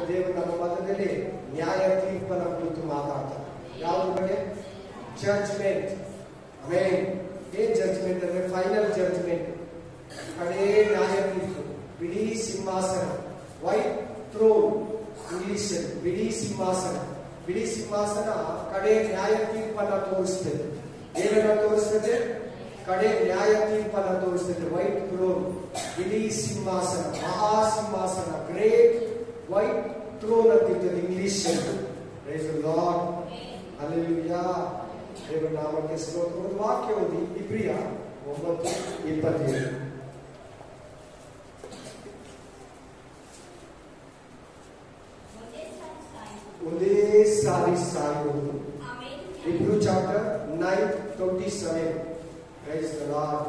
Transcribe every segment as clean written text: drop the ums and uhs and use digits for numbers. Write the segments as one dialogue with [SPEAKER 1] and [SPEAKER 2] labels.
[SPEAKER 1] ದೇವರು ನಮ್ಮ ಮತದಲ್ಲಿ ನ್ಯಾಯ ತೀರ್ಪನ ಕುರಿತು ಮಾತಾಡ್ತಾರೆ. ಯಾವ್ದ್ರ ಬಗ್ಗೆ? ಜಡ್ಜ್ಮೆಂಟ್. ಆಮೇಲೆ ಏನ್ ಜಡ್ಜ್ಮೆಂಟ್ ಅಂದ್ರೆ ಫೈನಲ್ ಜಡ್ಜ್ಮೆಂಟ್, ಕಡೇ ನ್ಯಾಯ ತೀರ್ಪು, ಬಿಡಿ ಸಿಂಹಾಸನ, ವೈಟ್ ಥ್ರೋನ್ ಇಂಗ್ಲಿಷ್, ಬಿಡಿ ಸಿಂಹಾಸನ. ಬಿಡಿ ಸಿಂಹಾಸನ ಕಡೆ ನ್ಯಾಯ ತೀರ್ಪನ್ನ ತೋರಿಸ್ತದೆ. ಏನನ್ನ ತೋರಿಸ್ತದೆ? ಕಡೆ ನ್ಯಾಯ ತೀರ್ಪನ್ನ ತೋರಿಸ್ತದೆ. ವೈಟ್ ಥ್ರೋನ್, ಬಿಡಿ ಸಿಂಹಾಸನ, ಮಹಾಸಿಂಹಾಸನ, ಗ್ರೇಟ್ ವೈಟ್ ಥ್ರೋನ್ ಅಂತಿರ್ತದೆ English. Praise the Lord, hallelujah, ದೇವರ ನಾಮಕ್ಕೆ ಸ್ತೋತ್ರ. ಒಂದು ವಾಕ್ಯ ಓದಿ, ಇಬ್ರಿಯ 9:27. ಒಂದೇ ಸಾರಿ ಸಾಯುವುದು. ಇಬ್ರು ಚಾಪ್ಟರ್ 9:27. Price the lord.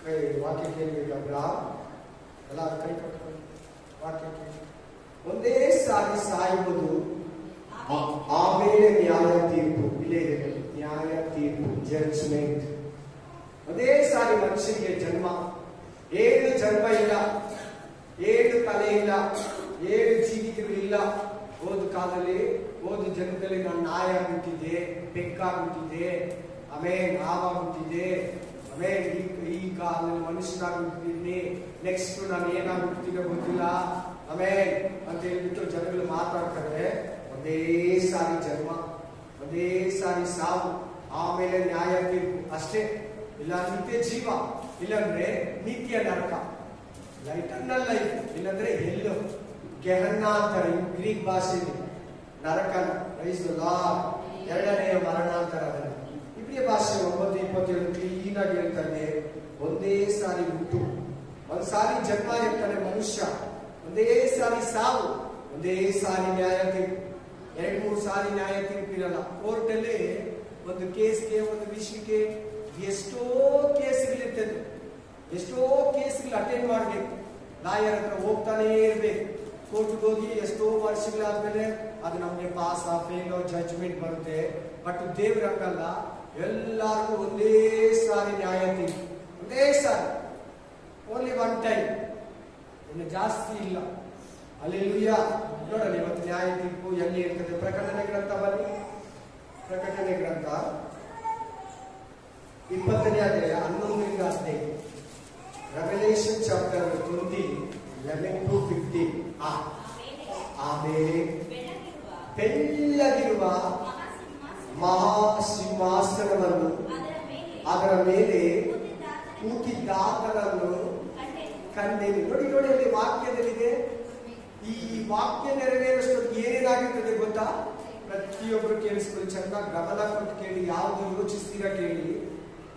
[SPEAKER 1] ಕೈ ವಾಕ್ಯ ಕೇಳಬೇಕಲ್ಲ, ಎಲ್ಲ ಕೈ ಕಟ್ಕೊಂಡು ವಾಕ್ಯ ಕೇಳಿ. ಒಂದೇ ಸಾರಿ ಸಾಯುವುದು, ಆಮೇಲೆ ನ್ಯಾಯ ತೀರ್ಪು. ಇಲ್ಲೇ ಇದೆ ನ್ಯಾಯ ತೀರ್ಪು, ಜಡ್ಜ್ಮೆಂಟ್. ಒಂದೇ ಸಾರಿ ಮನುಷ್ಯನಿಗೆ ಜನ್ಮ. 7 ಜನ್ಮ ಇಲ್ಲ, 7 ತಲೆ ಇಲ್ಲ, 7 ಜೀವಿಗಳಿಲ್ಲ. ಹೋದ ಕಾಲದಲ್ಲಿ, ಹೋದ ಜನ್ಮದಲ್ಲಿ ನಾನು ನಾಯ ಹುಟ್ಟಿದ್ದೆ, ಬೆಕ್ಕಾಗ್ಬಿಟ್ಟಿದ್ದೆ, ಆಮೇಲೆ ಹಾವಾಗ್ಬಿಟ್ಟಿದ್ದೆ, ಆಮೇಲೆ ಈ ಕಾಲದಲ್ಲಿ ಮನುಷ್ಯನಾಗ್ಬಿಟ್ಟಿದ್ದೀನಿ, ನೆಕ್ಸ್ಟ್ ನಾನು ಏನಾಗ್ಬಿಡ್ತೀನೋ ಗೊತ್ತಿಲ್ಲ, ಆಮೇಲೆ ಅಂತ ಹೇಳ್ಬಿಟ್ಟು ಜನಗಳು ಮಾತಾಡ್ತಾರೆ. ಒಂದೇ ಸಾರಿ ಜನ್ಮ, ಒಂದೇ ಸಾರಿ ಸಾವು, ಆಮೇಲೆ ನ್ಯಾಯ ತೀರ್ಪು ಅಷ್ಟೇ. ಇಲ್ಲ ನಿತ್ಯ ಜೀವ, ಇಲ್ಲಾಂದ್ರೆ ನಿತ್ಯ ನರಕ, ಇಟರ್ನಲ್ ಲೈಫ್, ಇಲ್ಲಾಂದ್ರೆ ಎಲ್ಲೋ ಗೆಹನ್ನ ಅಂತಾರೆ ಗ್ರೀಕ್ ಭಾಷೆಯಲ್ಲಿ ನರಕನ. Price the lord. ಎರಡನೆಯ ಮರಣ ಅಂತಾರೆ ಅದನ್ನ. ಇಬ್ರಿಯ ಭಾಷೆ 9:27 ಕ್ಲೀನ್ ಆಗಿ ಹೇಳ್ತಾನೆ, ಒಂದೇ ಸಾರಿ ಹುಟ್ಟು, ಒಂದ್ ಸಾರಿ ಜನ್ಮ ಇರ್ತಾನೆ ಮನುಷ್ಯ, ಒಂದೇ ಸಾರಿ ಸಾವು, ಒಂದೇ ಸಾರಿ ನ್ಯಾಯ ತೀರ್ಪು. 2-3 ಸಾರಿ ನ್ಯಾಯ ತೀರ್ಪಿರಲ್ಲ. ಕೋರ್ಟಲ್ಲಿ ಒಂದು ಕೇಸ್ಗೆ, ಒಂದು ವಿಷಯಕ್ಕೆ ಎಷ್ಟೋ ಕೇಸ್ಗಳಿರ್ತದೆ, ಎಷ್ಟೋ ಕೇಸ್ಗಳು ಅಟೆಂಡ್ ಮಾಡ್ಬೇಕು, ಲಾಯರ್ ಹತ್ರ ಹೋಗ್ತಾನೆ ಇರ್ಬೇಕು. ಕೋರ್ಟ್ಗೆ ಹೋಗಿ ಎಷ್ಟೋ ವರ್ಷಗಳಾದ್ಮೇಲೆ ಅದು ನಮ್ಗೆ ಪಾಸ್ ಫೇಲ್ ಜಡ್ಜ್ಮೆಂಟ್ ಬರುತ್ತೆ. ಬಟ್ ದೇವ್ರಂಗಲ್ಲ, ಎಲ್ಲಾರ್ಗೂ ಒಂದೇ ಸಾರಿ ನ್ಯಾಯ ತೀರ್ಪು, ಒಂದೇ ಸಾರಿ, ಓನ್ಲಿ ಒನ್ ಟೈಮ್, ಇನ್ನು ಜಾಸ್ತಿ ಇಲ್ಲ. ಹಲ್ಲೆಲೂಯಾ. ನೋಡೋಣ ಇವತ್ತು ನ್ಯಾಯ ತೀರ್ಪು ಎಲ್ಲಿ ಇರ್ತದೆ. ಪ್ರಕಟಣೆ ಗ್ರಂಥ ಬನ್ನಿ, ಪ್ರಕಟಣೆ ಗ್ರಂಥ 20ನೇ ಅಧ್ಯಾಯ 11-15. Revelation chapter 20:11-15. ಆಮೇಲೆ ಬೆಳ್ಳಗಿರುವ ಮಹಾಸಿಂಹಾಸನವನ್ನು, ಅದರ ಮೇಲೆ ಕೂತಿದ್ದಾತನನ್ನು ಕಂಡೆನು. ನೋಡಿ ನೋಡಿ, ಅಲ್ಲಿ ವಾಕ್ಯದಲ್ಲಿದೆ. ಈ ವಾಕ್ಯ ನೆರವೇರಿಸೋದಕ್ಕೆ ಏನೇನಾಗಿರ್ತದೆ ಗೊತ್ತಾ? ಪ್ರತಿಯೊಬ್ಬರು ಕೇಳಿಸ್ಕೊಳ್ಳಿ, ಚೆನ್ನಾಗಿ ಗಮನ ಕೊಟ್ಟು ಕೇಳಿ, ಯಾವುದು ಯೋಚಿಸ್ತೀರಾ ಕೇಳಿ.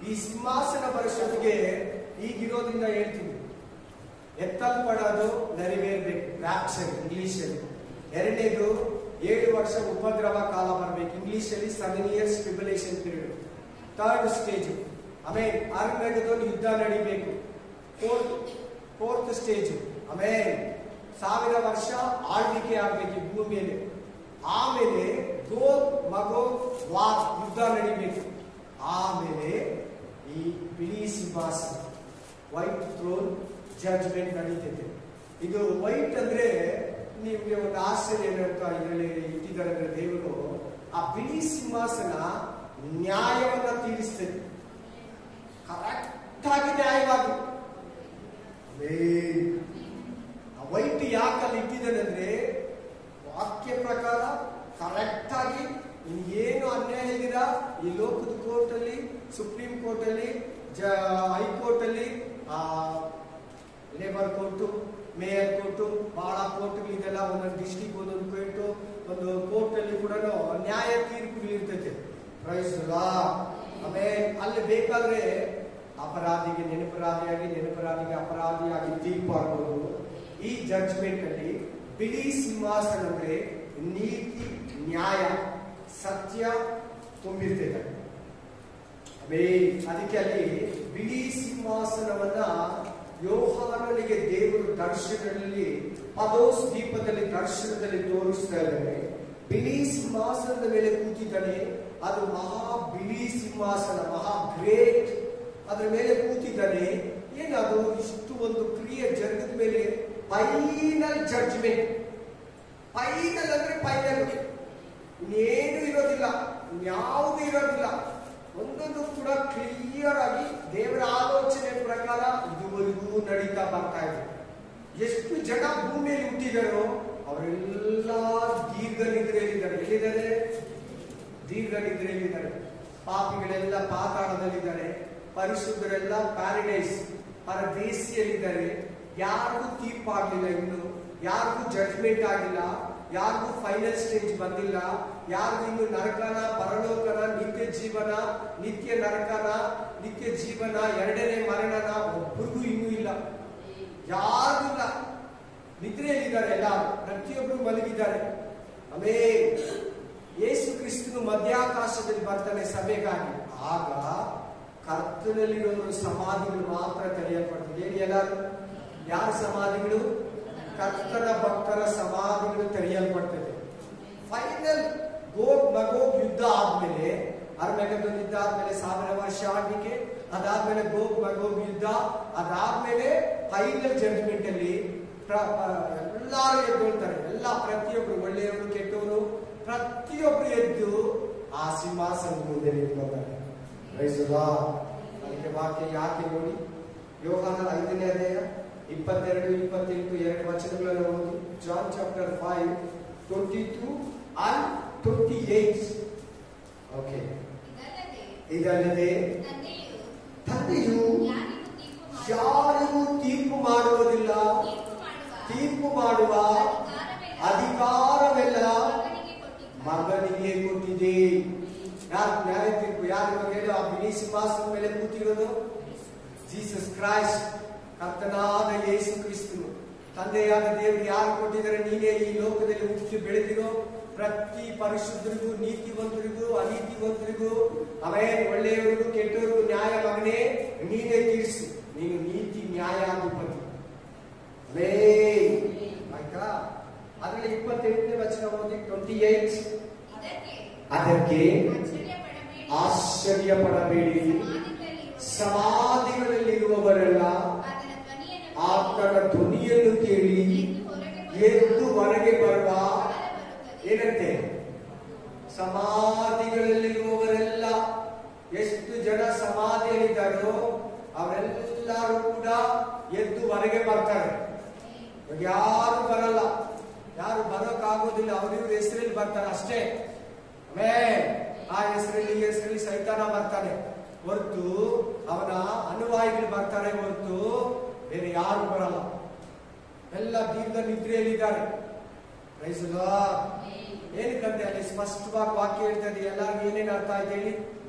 [SPEAKER 1] ಈ ಸಿಂಹಾಸನ ಬರೆಸೋದಕ್ಕೆ ಈಗಿರೋದ್ರಿಂದ ಹೇಳ್ತೀನಿ, ಎತ್ತಲ್ಪಡೋದು ನೆರವೇರ್ಬೇಕು, ರ್ಯಾಪ್ಚರ್ ಇಂಗ್ಲಿಷಲ್ಲಿ. ಎರಡನೇದು 7 ವರ್ಷ ಉಪದ್ರವ ಕಾಲ ಬರಬೇಕು, ಇಂಗ್ಲಿಷಲ್ಲಿ 7 years tribulation period. 3rd stage. ಆಮೇಲೆ ಅರ್ಗದೊಂದು ಯುದ್ಧ ನಡಿಬೇಕು, 4th ಸ್ಟೇಜ್. ಆಮೇಲೆ 1000 ವರ್ಷ ಆಳ್ವಿಕೆ ಆಗ್ಬೇಕು ಭೂಮಿಯಲ್ಲಿ. ಆಮೇಲೆ ಗೋಗ್ ಮಗೋಗ್ ವಾರ್ ಯುದ್ಧ ನಡಿಬೇಕು. ಆಮೇಲೆ ಈ ಬಿಳಿ ಸಿಂಹಾಸನ, ವೈಟ್ ಥ್ರೋನ್ ಜಡ್ಜ್ಮೆಂಟ್ ನಡೀತೈತೆ. ಇದು ವೈಟ್ ಅಂದ್ರೆ ನಿಮ್ಗೆ ಒಂದು ಆಶ್ಚರ್ಯ ಏನಂತ ಇದರಲ್ಲಿ ಇಟ್ಟಿದ್ದಾರೆ ಅಂದ್ರೆ, ದೇವರು ಆ ಬಿಳಿ ಸಿಂಹಾಸನ ನ್ಯಾಯವನ್ನ ತೀರಿಸ್ತದೆ, ಕರೆಕ್ಟ್ ಆಗಿ ನ್ಯಾಯವಾಗಿ. ಆ ವೈಟ್ ಯಾಕಲ್ಲಿ ಇಟ್ಟಿದ್ದಾನೆ ಅಂದ್ರೆ, ವಾಕ್ಯ ಪ್ರಕಾರ ಕರೆಕ್ಟ್ ಆಗಿ ಏನು ಅನ್ಯಾಯ ಇದ್ದೀರಾ ಈ ಲೋಕದ ಕೋರ್ಟ್ ಅಲ್ಲಿ, ಸುಪ್ರೀಂ ಕೋರ್ಟ್ ಅಲ್ಲಿ, ಹೈಕೋರ್ಟ್ ಅಲ್ಲಿ, ಲೇಬರ್ ಕೋರ್ಟು, ಮೇಯರ್ ಕೋರ್ಟು, ಬಹಳ ಕೋರ್ಟ್ಗಳಿದೆಲ್ಲ, ಒಂದೊಂದು ಡಿಸ್ಟ್ರಿಕ್ಟ್ ಒಂದೊಂದು ಕೋರ್ಟು, ಒಂದು ಕೋರ್ಟ್ ಅಲ್ಲಿ ಕೂಡ ನ್ಯಾಯ ತೀರ್ಪುಗಳಿರ್ತೈತೆ. Price the lord. ಆಮೇಲೆ ಅಲ್ಲಿ ಬೇಕಾದ್ರೆ ಅಪರಾಧಿಗೆ ನಿರಪರಾಧಿಯಾಗಿ, ನಿರಪರಾಧಿಗೆ ಅಪರಾಧಿಯಾಗಿ ತೀರ್ಪು ಆಗ್ಬೋದು. ಈ ಜಡ್ಜ್ಮೆಂಟ್ ಅಲ್ಲಿ ಬಿಳಿ ಸಿಂಹಾಸನ ಅಂದ್ರೆ ನೀತಿ, ನ್ಯಾಯ, ಸತ್ಯ ತುಂಬಿರ್ತೈತೆ. ಅದಕ್ಕೆ ಅಲ್ಲಿ ಬಿಳಿ ಸಿಂಹಾಸನವನ್ನ ಯೋಹಾನನಿಗೆ ದೇವರು ದರ್ಶನದಲ್ಲಿ, ಪದೋಸ್ ದೀಪದಲ್ಲಿ ದರ್ಶನದಲ್ಲಿ ತೋರಿಸ್ತಾ ಇದ್ದಾನೆ. ಬಿಳಿ ಸಿಂಹಾಸನದ ಮೇಲೆ ಕೂತಿದ್ದಾನೆ, ಅದು ಮಹಾ ಬಿಳಿ ಸಿಂಹಾಸನ, ಮಹಾ ಗ್ರೇಟ್, ಅದರ ಮೇಲೆ ಕೂತಿದ್ದಾನೆ. ಏನದು? ಇಷ್ಟು ಒಂದು ಕ್ರಿಯೆ ಜಗದ ಮೇಲೆ ಫೈನಲ್ ಜಡ್ಜ್ಮೆಂಟ್, ಫೈನಲ್ ಅಂದ್ರೆ ಫೈನಲ್, ಇನ್ನೇನು ಇರೋದಿಲ್ಲ, ಯಾವುದು ಇರೋದಿಲ್ಲ. ಒಂದೊಂದು ಕೂಡ ಕ್ಲಿಯರ್ ಆಗಿ ದೇವರ ಆಲೋಚನೆ ಪ್ರಕಾರ ಇದುವರೆಗೂ ನಡೀತಾ ಬರ್ತಾ ಇದೆ. ಎಷ್ಟು ಜನ ಭೂಮಿಯಲ್ಲಿ ಹುಟ್ಟಿದಾರೋ ಅವರೆಲ್ಲ ದೀರ್ಘ ನಿದ್ರೆಯಲ್ಲಿದ್ದಾರೆ. ಎಲ್ಲಿದ್ದಾರೆ? ದೀರ್ಘ ನಿದ್ರೆಯಲ್ಲಿದ್ದಾರೆ. ಪಾಪಿಗಳೆಲ್ಲ ಪಾತಾಳದಲ್ಲಿದ್ದಾರೆ, ಪರಿಶುದ್ಧರೆಲ್ಲ ಪ್ಯಾರಡೈಸ್ ಪರದೇಶಿಯಲ್ಲಿದ್ದಾರೆ. ಯಾರಿಗೂ ತೀರ್ಪಾಗಲಿಲ್ಲ, ಇನ್ನು ಯಾರಿಗೂ ಜಡ್ಜ್ಮೆಂಟ್ ಆಗಿಲ್ಲ, ಯಾರಿಗೂ ಫೈನಲ್ ಸ್ಟೇಜ್ ಬಂದಿಲ್ಲ, ಯಾರಿಗೂ ಇನ್ನು ನರಕನ ಪರಲೋಕನ ನಿತ್ಯ ಜೀವನ, ನಿತ್ಯ ನರಕನ ನಿತ್ಯ ಜೀವನ, ಎರಡನೇ ಮರಣನ ಒಬ್ಬರಿಗೂ ಇನ್ನೂ ಇಲ್ಲ, ಯಾರಿಗೂ ಇಲ್ಲ. ನಿದ್ರೆಯಲ್ಲಿದ್ದಾರೆ ಎಲ್ಲರೂ, ಪ್ರತಿಯೊಬ್ಬರು ಮಲಗಿದ್ದಾರೆ. ಆಮೇಲೆ ಯೇಸು ಕ್ರಿಸ್ತನು ಮಧ್ಯಾಕಾಶದಲ್ಲಿ ಬರ್ತಾನೆ ಸಭೆಗಾಗಿ. ಆಗ ಕರ್ತನಲ್ಲಿರೋ ಸಮಾಧಿಗಳು ಮಾತ್ರ ತೆರೆಯಲ್ಪಡ್ತದೆ. ಹೇಳಿ ಎಲ್ಲರೂ, ಯಾರ ಸಮಾಧಿಗಳು? ಕರ್ತನ ಭಕ್ತರ ಸಮಾಧಿಗಳು ತೆರೆಯಲ್ಪಡ್ತದೆ. ಫೈನಲ್ ಗೋಗ್ ಮಗೋಗ್ ಯುದ್ಧ ಆದ್ಮೇಲೆ, ಅರ್ಮೆಗದೊನ್ ಯುದ್ಧ ಆದ್ಮೇಲೆ 1000 ವರ್ಷ ಆಳ್ವಿಕೆ, ಅದಾದ್ಮೇಲೆ ಗೋಗ್ ಮಗೋಗ್ ಯುದ್ಧ, ಅದಾದ್ಮೇಲೆ ಫೈನಲ್ ಜಡ್ಜ್ಮೆಂಟ್ ಅಲ್ಲಿ ಎಲ್ಲರೂ ಎದ್ದೊಳ್ತಾರೆ. ಎಲ್ಲ ಪ್ರತಿಯೊಬ್ರು, ಒಳ್ಳೆಯವರು ಕೆಟ್ಟವರು ಪ್ರತಿಯೊಬ್ರು ಎದ್ದು ಆ ಸಿಂಹಾಸನದ ಮುಂದೆ ನಿಂತ್ಕೊಳ್ತಾರೆ. ಅದಕ್ಕೆ ವಾಕ್ಯ ಯಾಕೆ ನೋಡಿ, ಯೋಹಾನ 5ನೇ ಅಧ್ಯಾಯ 22, 28 ಎರಡು ವಚನಗಳನ್ನು ಓದಿ. John chapter 5, 22 and 28. ಓಕೆ. ಇದಲ್ಲದೆ ತಂದೆಯು ಯಾರಿಗೂ ತೀರ್ಪು ಮಾಡುವುದಿಲ್ಲ, ತೀರ್ಪು ಮಾಡುವ ಅಧಿಕಾರವೆಲ್ಲ ಮಗನಿಗೆ ಕೊಟ್ಟಿದೆ. ಯಾರು ನ್ಯಾಯ ತೀರ್ಪು? ಯಾರ ಮೇಲೆ? ಆ ಬಿಳಿ ಸಿಂಹಾಸನದ ಮೇಲೆ ಕೂತಿರೋದು ಜೀಸಸ್ ಕ್ರೈಸ್ಟ್, ಕರ್ತನಾದ ಯೇಸು ಕ್ರಿಸ್ತನು. ತಂದೆಯಾದ ದೇವರು ಯಾರು ಕೊಟ್ಟಿದ್ದಾರೆ? ನೀನೇ ಈ ಲೋಕದಲ್ಲಿ ಹುಟ್ಟಿ ಬೆಳೆದಿರೋ ಪ್ರತಿ ಪರಿಶುದ್ಧರಿಗೂ, ನೀತಿವಂತರಿಗೂ, ಅನೀತಿವಂತರಿಗೂ, ಆಮೇಲೆ ಒಳ್ಳೆಯವರಿಗೂ ಕೆಟ್ಟವರಿಗೂ ನ್ಯಾಯ ಮಗನೇ ನೀನೇ ತೀರಿಸು. ನೀನು ನೀತಿ ನ್ಯಾಯಾಧಿಪತಿ. ಆಯ್ತಾ? ಅದರಲ್ಲಿ 28ನೇ ವಚನ ಓದಿ. 28. ಅದಕ್ಕೆ ಆಶ್ಚರ್ಯ ಪಡಬೇಡಿ, ಸಮಾಧಿಗಳಲ್ಲಿರುವವರೆಲ್ಲ ಆತನ ಧ್ವನಿಯನ್ನು ಕೇಳಿ ಎದ್ದು ಹೊರಗೆ ಬರುವ. ಏನಂತೆ? ಸಮಾಧಿಗಳಲ್ಲಿರುವವರೆಲ್ಲ, ಎಷ್ಟು ಜನ ಸಮಾಧಿಯಲ್ಲಿದ್ದಾರೋ ಅವರೆಲ್ಲರೂ ಕೂಡ ಎದ್ದು ಹೊರಗೆ ಬರ್ತಾರೆ. ಯಾರು ಬರಲ್ಲ, ಯಾರು ಬರೋಕ್ಕಾಗೋದಿಲ್ಲ, ಅವ್ರಿವ್ರ ಹೆಸರಲ್ಲಿ ಬರ್ತಾರೆ ಅಷ್ಟೇ. ಆ ಹೆಸರಲ್ಲಿ ಈ ಹೆಸರಲ್ಲಿ ಸೈತಾನ ಬರ್ತಾನೆ ಹೊರತು, ಅವನ ಅನುವಾಯಿಗಳು ಬರ್ತಾರೆ ಹೊರತು ಬೇರೆ ಯಾರು ಬರಲ್ಲ. ಎಲ್ಲ ದೀರ್ಘ ನಿದ್ರೆಯಲ್ಲಿದ್ದಾರೆ. ಏನಕ್ಕಂತೆ ಅಲ್ಲಿ ಸ್ಪಷ್ಟವಾಗಿ ವಾಕ್ಯ ಹೇಳ್ತದೆ. ಎಲ್ಲರಿಗೂ ಏನೇನು ಅರ್ಥ ಆಯ್ತು ಹೇಳಿ?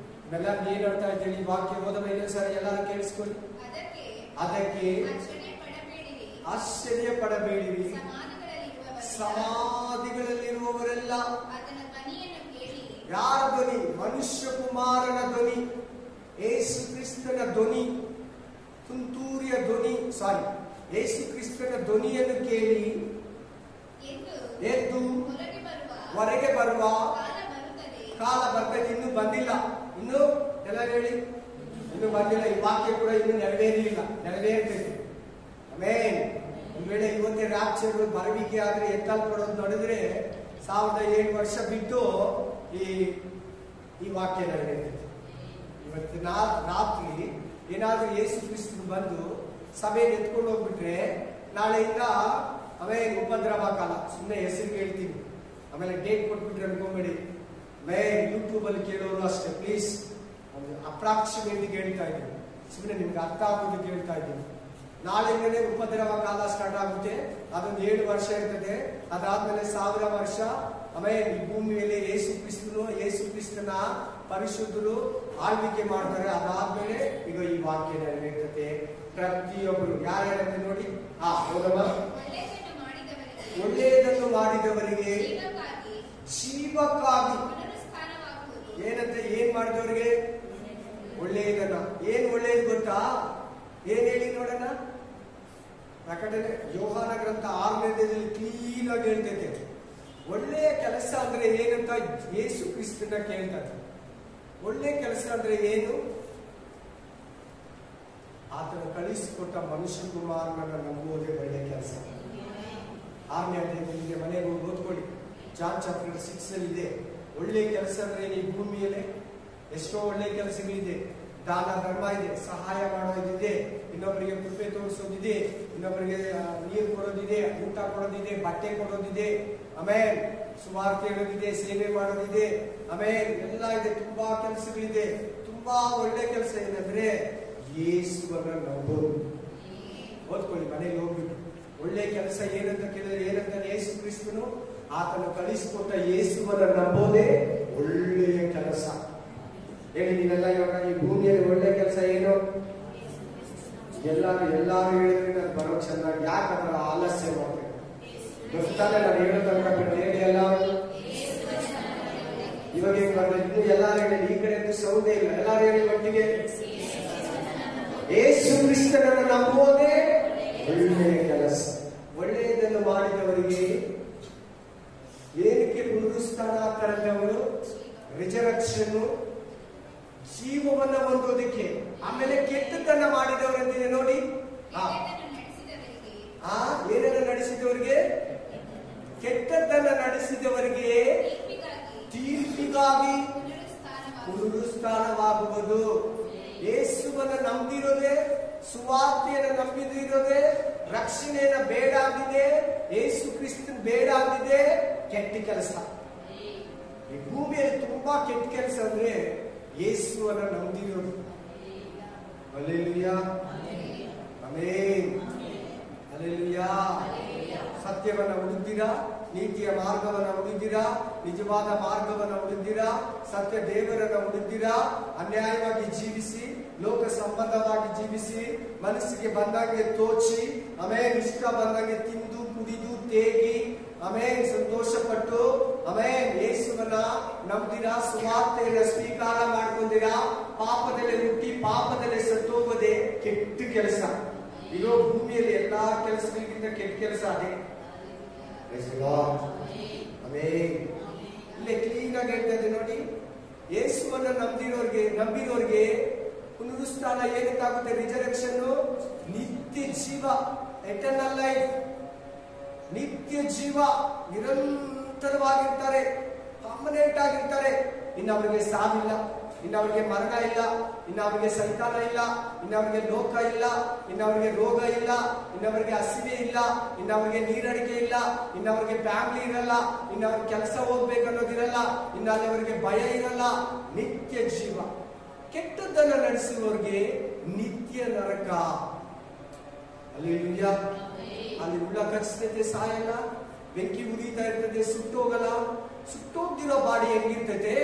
[SPEAKER 1] ಎಲ್ಲರಿಗೂ ಏನ್ ಅರ್ಥ ಆಯ್ತು ಹೇಳಿ? ವಾಕ್ಯ ಹೋದ ಮೇಲೆ ಸರಿ ಎಲ್ಲರೂ ಕೇಳಿಸ್ಕೊಳ್ಳಿ. ಅದಕ್ಕೆ ಆಶ್ಚರ್ಯ ಪಡಬೇಡಿರಿ, ಸಮಾಧಿಗಳಲ್ಲಿರುವವರೆಲ್ಲ. ಯಾರ ಧ್ವನಿ? ಮನುಷ್ಯ ಕುಮಾರನ ಧ್ವನಿ, ಯೇಸು ಕ್ರಿಸ್ತನ ಧ್ವನಿ, ತುಂತುರಿಯ ಧ್ವನಿ, ಯೇಸು ಕ್ರಿಸ್ತನ ಧ್ವನಿಯನ್ನು ಕೇಳಿ ಎದ್ದು ಹೊರಗೆ ಬರುವ ಕಾಲ ಬರ್ತದೆ. ಇನ್ನು ಬಂದಿಲ್ಲ. ಇನ್ನು ಎಲ್ಲ ಹೇಳಿ, ಇನ್ನು ಬಂದಿಲ್ಲ. ಈ ವಾಕ್ಯ ಕೂಡ ಇನ್ನು ನೆರವೇರಲಿಲ್ಲ, ನೆರವೇರ್ತದೆ. ಆಮೇಲೆ ಒಂದ್ ವೇಳೆ ಇವತ್ತೇ ರಾಪ್ಚರ್ ಬರವಿಕೆ ಆದ್ರೆ ಎತ್ತಲ್ಪಡೋದು ನೋಡಿದ್ರೆ 1007 ವರ್ಷ ಬಿಟ್ಟು ಈ ವಾಕ್ಯ ನೆರವೇರ್ತದೆ. ಇವತ್ತು ರಾತ್ರಿ ಏನಾದ್ರೂ ಯೇಸು ಕ್ರಿಸ್ತನು ಬಂದು ಸಭೆಗೆ ಎತ್ಕೊಂಡು ಹೋಗ್ಬಿಟ್ರೆ ನಾಳೆಯಿಂದ ಉಪದ್ರವ ಕಾಲ. ಸುಮ್ಮನೆ ಹೆಸರಿಗೆ ಹೇಳ್ತೀನಿ, ಆಮೇಲೆ ಡೇಟ್ ಕೊಟ್ಬಿಟ್ರೆ ಅನ್ಕೊಂಬೇಡಿ. ಯೂಟ್ಯೂಬ್ ಅಲ್ಲಿ ಕೇಳೋರು ಅಷ್ಟೇ ಪ್ಲೀಸ್, ಒಂದು ಅಪ್ರಾಕ್ಸಿಮೇಟ್ ಹೇಳ್ತಾ ಇದ್ದೀನಿ, ಸುಮ್ಮನೆ ನಿಮ್ಗೆ ಅರ್ಥ ಆಗೋದಕ್ಕೆ ಹೇಳ್ತಾ ಇದ್ದೀನಿ. ನಾಳೆಯಿಂದಲೇ ಉಪದ್ರವ ಕಾಲ ಸ್ಟಾರ್ಟ್ ಆಗುತ್ತೆ. ಅದೊಂದು 7 ವರ್ಷ ಇರ್ತದೆ. ಅದಾದ್ಮೇಲೆ 1000 ವರ್ಷ. ಆಮೇಲೆ ಈ ಭೂಮಿ ಮೇಲೆ ಯೇಸು ಕ್ರಿಸ್ತನ ಪರಿಶುದ್ಧರು ಆಳ್ವಿಕೆ ಮಾಡ್ತಾರೆ. ಅದಾದ್ಮೇಲೆ ಈಗ ಈ ವಾಕ್ಯ ನೆರವೇರ್ತದೆ. ಪ್ರತಿಯೊಬ್ಬರು ಯಾರ್ಯಾರಂತೆ ನೋಡಿ. ಒಳ್ಳೆಯದನ್ನು ಮಾಡಿದವರಿಗೆ ಜೀವಕ್ಕಾಗಿ. ಏನಂತೆ? ಏನ್ ಮಾಡಿದವರಿಗೆ? ಒಳ್ಳೆಯದನ್ನ. ಏನ್ ಒಳ್ಳೆಯದು ಗೊತ್ತಾ? ಏನ್ ಹೇಳಿ ನೋಡೋಣ. ಪ್ರಕಟಣೆ ಯೋಹಾನ ಗ್ರಂಥ 6ನೇ ಕ್ಲೀನ್ ಆಗಿ ಹೇಳ್ತೈತೆ. ಒಳ್ಳೆಯ ಕೆಲಸ ಅಂದ್ರೆ ಏನಂತ ಯೇಸು ಕ್ರಿಸ್ತನ ಕೇಳ್ತಾರೆ. ಒಳ್ಳೆಯ ಕೆಲಸ ಅಂದ್ರೆ ಏನು? ಆತನ ಕಳಿಸಿಕೊಟ್ಟ ಮನುಷ್ಯ ಕುಮಾರನನ್ನು ನಂಬುವುದೇ ಒಳ್ಳೆಯ ಕೆಲಸ. 6ನೇ ಅಧ್ಯಾಯದಲ್ಲಿ ಮನೆಗೆ ಹೋಗಿ ಓದ್ಕೊಳ್ಳಿ. ಜಾನ್ ಚಾಪ್ಟರ್ 6 ಅಲ್ಲಿ ಇದೆ. ಒಳ್ಳೆ ಕೆಲಸ ಅಂದ್ರೆ ಈ ಭೂಮಿಯಲ್ಲಿ ಎಷ್ಟೋ ಒಳ್ಳೆ ಕೆಲಸಗಳಿದೆ. ದಾನ ಧರ್ಮ ಇದೆ, ಸಹಾಯ ಮಾಡೋದಿದೆ, ಇನ್ನೊಬ್ಬರಿಗೆ ಕೃಪೆ ತೋರಿಸೋದಿದೆ, ಇನ್ನೊಬ್ಬರಿಗೆ ನೀರು ಕೊಡೋದಿದೆ, ಊಟ ಕೊಡೋದಿದೆ, ಬಟ್ಟೆ ಕೊಡೋದಿದೆ, ಆಮೇಲೆ ಸುವಾರ್ತೆ ಹೇಳೋದಿದೆ, ಸೇವೆ ಮಾಡೋದಿದೆ, ಆಮೇಲೆ ಎಲ್ಲ ಇದೆ. ತುಂಬಾ ಕೆಲಸಗಳಿದೆ. ತುಂಬಾ ಒಳ್ಳೆ ಕೆಲಸ ಏನಂದ್ರೆ ಯೇಸುವನ್ನ ನಂಬೋದು. ಓದ್ಕೊಳ್ಳಿ ಮನೆಗೆ ಹೋಗ್ಬಿಟ್ಟು. ಒಳ್ಳೆ ಕೆಲಸ ಏನಂತ ಕೇಳಿದ್ರೆ ಏನಂತ, ಯೇಸು ಕ್ರಿಸ್ತನು ಆತನು ಕಳಿಸಿಕೊಟ್ಟ ಯೇಸುವನ್ನ ನಂಬೋದೇ ಒಳ್ಳೆಯ ಕೆಲಸ. ಹೇಳಿ ನೀವೆಲ್ಲ ಇವಾಗ ಈ ಭೂಮಿಯಲ್ಲಿ ಒಳ್ಳೆ ಕೆಲಸ ಏನು? ಎಲ್ಲಾರು ಹೇಳಿದ್ರೆ ನಾನು ಬರೋ ಚೆನ್ನಾಗಿ. ಯಾಕಂದ್ರೆ ಆಲಸ್ಯ ಮಾಡ್ತೇನೆ ಗೊತ್ತಾನೆ. ನಾನು ಹೇಳೋದಂತ ಹೇಳಿ ಎಲ್ಲಾರು ಇವಾಗ ಏನ್ ಮಾಡಿದ್ರೆ ಇನ್ನು ಎಲ್ಲಾರು ಹೇಳಿ. ಈ ಕಡೆ ಸೌದೆ ಇಲ್ಲ, ಎಲ್ಲಾರು ಹೇಳಿ ಒಟ್ಟಿಗೆ ಯೇಸು ಕ್ರಿಸ್ತನನ್ನು ನಂಬೋದೇ ಒಳ್ಳೆಯ ಕೆಲಸ. ಒಳ್ಳೆಯದನ್ನು ಮಾಡಿದವರಿಗೆ ಏನಕ್ಕೆ ಪುನರುತ್ಥಾನ ಆಗ್ತಾರಂತವರು? ರಿಜರೆಕ್ಷನ್, ಜೀವವನ್ನ ಹೊಂದೋದಕ್ಕೆ. ಆಮೇಲೆ ಕೆಟ್ಟದ್ದನ್ನ ಮಾಡಿದವರಂತಿದೆ ನೋಡಿ. ಏನನ್ನ ನಡೆಸಿದವರಿಗೆ? ಕೆಟ್ಟದ್ದನ್ನ ನಡೆಸಿದವರಿಗೆ ತೀರ್ಪಿಗಾಗಿ ಪುನರುತ್ಥಾನವಾಗುವುದು. ಯೇಸುವನ್ನ ನಂಬಿರೋದೇ, ಸುವಾರ್ತೆಯನ್ನು ನಂಬಿದಿರೋದೇ, ರಕ್ಷಣೆಯನ್ನ ಬೇಡ ಅಂದಿದೆ, ಯೇಸು ಕ್ರಿಸ್ತನ್ ಬೇಡ ಅಂದಿದೆ ಕೆಟ್ಟ ಕೆಲಸ. ಈ ಭೂಮಿಯಲ್ಲಿ ತುಂಬಾ ಕೆಟ್ಟ ಕೆಲಸ ಅಂದ್ರೆ ಯೇಸುವನ್ನ ನಂಬಿರೋದು. Hallelujah, amen, hallelujah. ಸತ್ಯವನ್ನ ಹುಡುಕಿದ್ದೀರಾ, ನೀತಿಯ ಮಾರ್ಗವನ್ನ ಹುಡುಕಿದ್ದೀರಾ, ನಿಜವಾದ ಮಾರ್ಗವನ್ನ ಹುಡುಕಿದ್ದೀರಾ, ಸತ್ಯ ದೇವರನ್ನ ಹುಡುಕಿದ್ದೀರಾ. ಅನ್ಯಾಯವಾಗಿ ಜೀವಿಸಿ, ಲೋಕ ಸಂಬಂಧವಾಗಿ ಜೀವಿಸಿ, ಮನಸ್ಸಿಗೆ ಬಂದಂಗೆ ತೋಚಿ, ಆಮೇಲೆ ಇಷ್ಟ ಬಂದಂಗೆ ತಿಂದು ಕುಡಿದು ತೇಗಿ, ಆಮೇಲೆ ಸಂತೋಷ ಪಟ್ಟು, ಆಮೇಲೆ ಯೇಸುವನ್ನ ನಂಬಿದಿರಾ, ಸುವಾರ್ತೆಯನ್ನು ಸ್ವೀಕಾರ ಮಾಡ್ಕೊಂಡಿರಾ, ಪಾಪದಲ್ಲೇ ಹುಟ್ಟಿ ಪಾಪದಲ್ಲೇ ಸತ್ತೋಗೋದೇ ಕೆಟ್ಟ ಕೆಲಸ. ಇರೋ ಭೂಮಿಯಲ್ಲಿ ಎಲ್ಲಾ ಕೆಲಸಗಳಿಗಿಂತ ಕೆಟ್ಟ ಕೆಲಸ ಅದೇ. ಇಲ್ಲೇ ಕ್ಲೀನ್ ಆಗಿ ಹೇಳ್ತಾ ಇದೆ ನೋಡಿ. ಯೇಸುವನ್ನ ನಂಬಿರೋರ್ಗೆ ಪುನರುತ್ಥಾನ ಏನಕ್ಕಾಗುತ್ತೆ? ರಿಜರೆಕ್ಷನ್, ನಿತ್ಯ ಜೀವ, ಎಟರ್ನಲ್ ಲೈಫ್, ನಿತ್ಯ ಜೀವ. ನಿರಂತರವಾಗಿರ್ತಾರೆ, ಪರ್ಮನೆಂಟ್ ಆಗಿರ್ತಾರೆ. ಇನ್ನು ಅವರಿಗೆ ಸಾವಿಲ್ಲ, ಇನ್ನು ಅವರಿಗೆ ಮರಣ ಇಲ್ಲ, ಇನ್ನು ಅವರಿಗೆ ಸೈತಾನ ಇಲ್ಲ, ಇನ್ನು ಅವರಿಗೆ ಲೋಕ ಇಲ್ಲ, ಇನ್ನು ಅವರಿಗೆ ರೋಗ ಇಲ್ಲ, ಇನ್ನು ಅವರಿಗೆ ಹಸಿವೆ ಇಲ್ಲ, ಇನ್ನು ಅವರಿಗೆ ನೀರಡಿಕೆ ಇಲ್ಲ, ಇನ್ನು ಅವರಿಗೆ ಫ್ಯಾಮಿಲಿ ಇರಲ್ಲ, ಇನ್ನು ಅವ್ರಿಗೆ ಕೆಲಸ ಹೋಗ್ಬೇಕನ್ನೋದಿರಲ್ಲ, ಇನ್ನು ಅಲ್ಲಿ ಅವರಿಗೆ ಭಯ ಇರಲ್ಲ. ನಿತ್ಯ ಜೀವ. ಕೆಟ್ಟದ್ದನ್ನು ನಡೆಸುವವರಿಗೆ ನಿತ್ಯ ನರಕ. ಹಲ್ಲೆಲೂಯಾ. ಅಲ್ಲಿ ಉಳ್ಳ ಕಚ್ತೈತೆ, ಸಾಯಲ್ಲ, ಬೆಂಕಿ ಉರಿತಾ ಇರ್ತದೆ, ಸುಟ್ಟೋಗಲ್ಲ. ಸುಟ್ಟೋಗ್ದಿರೋ ಬಾಡಿ ಹೆಂಗಿರ್ತೈತೆ?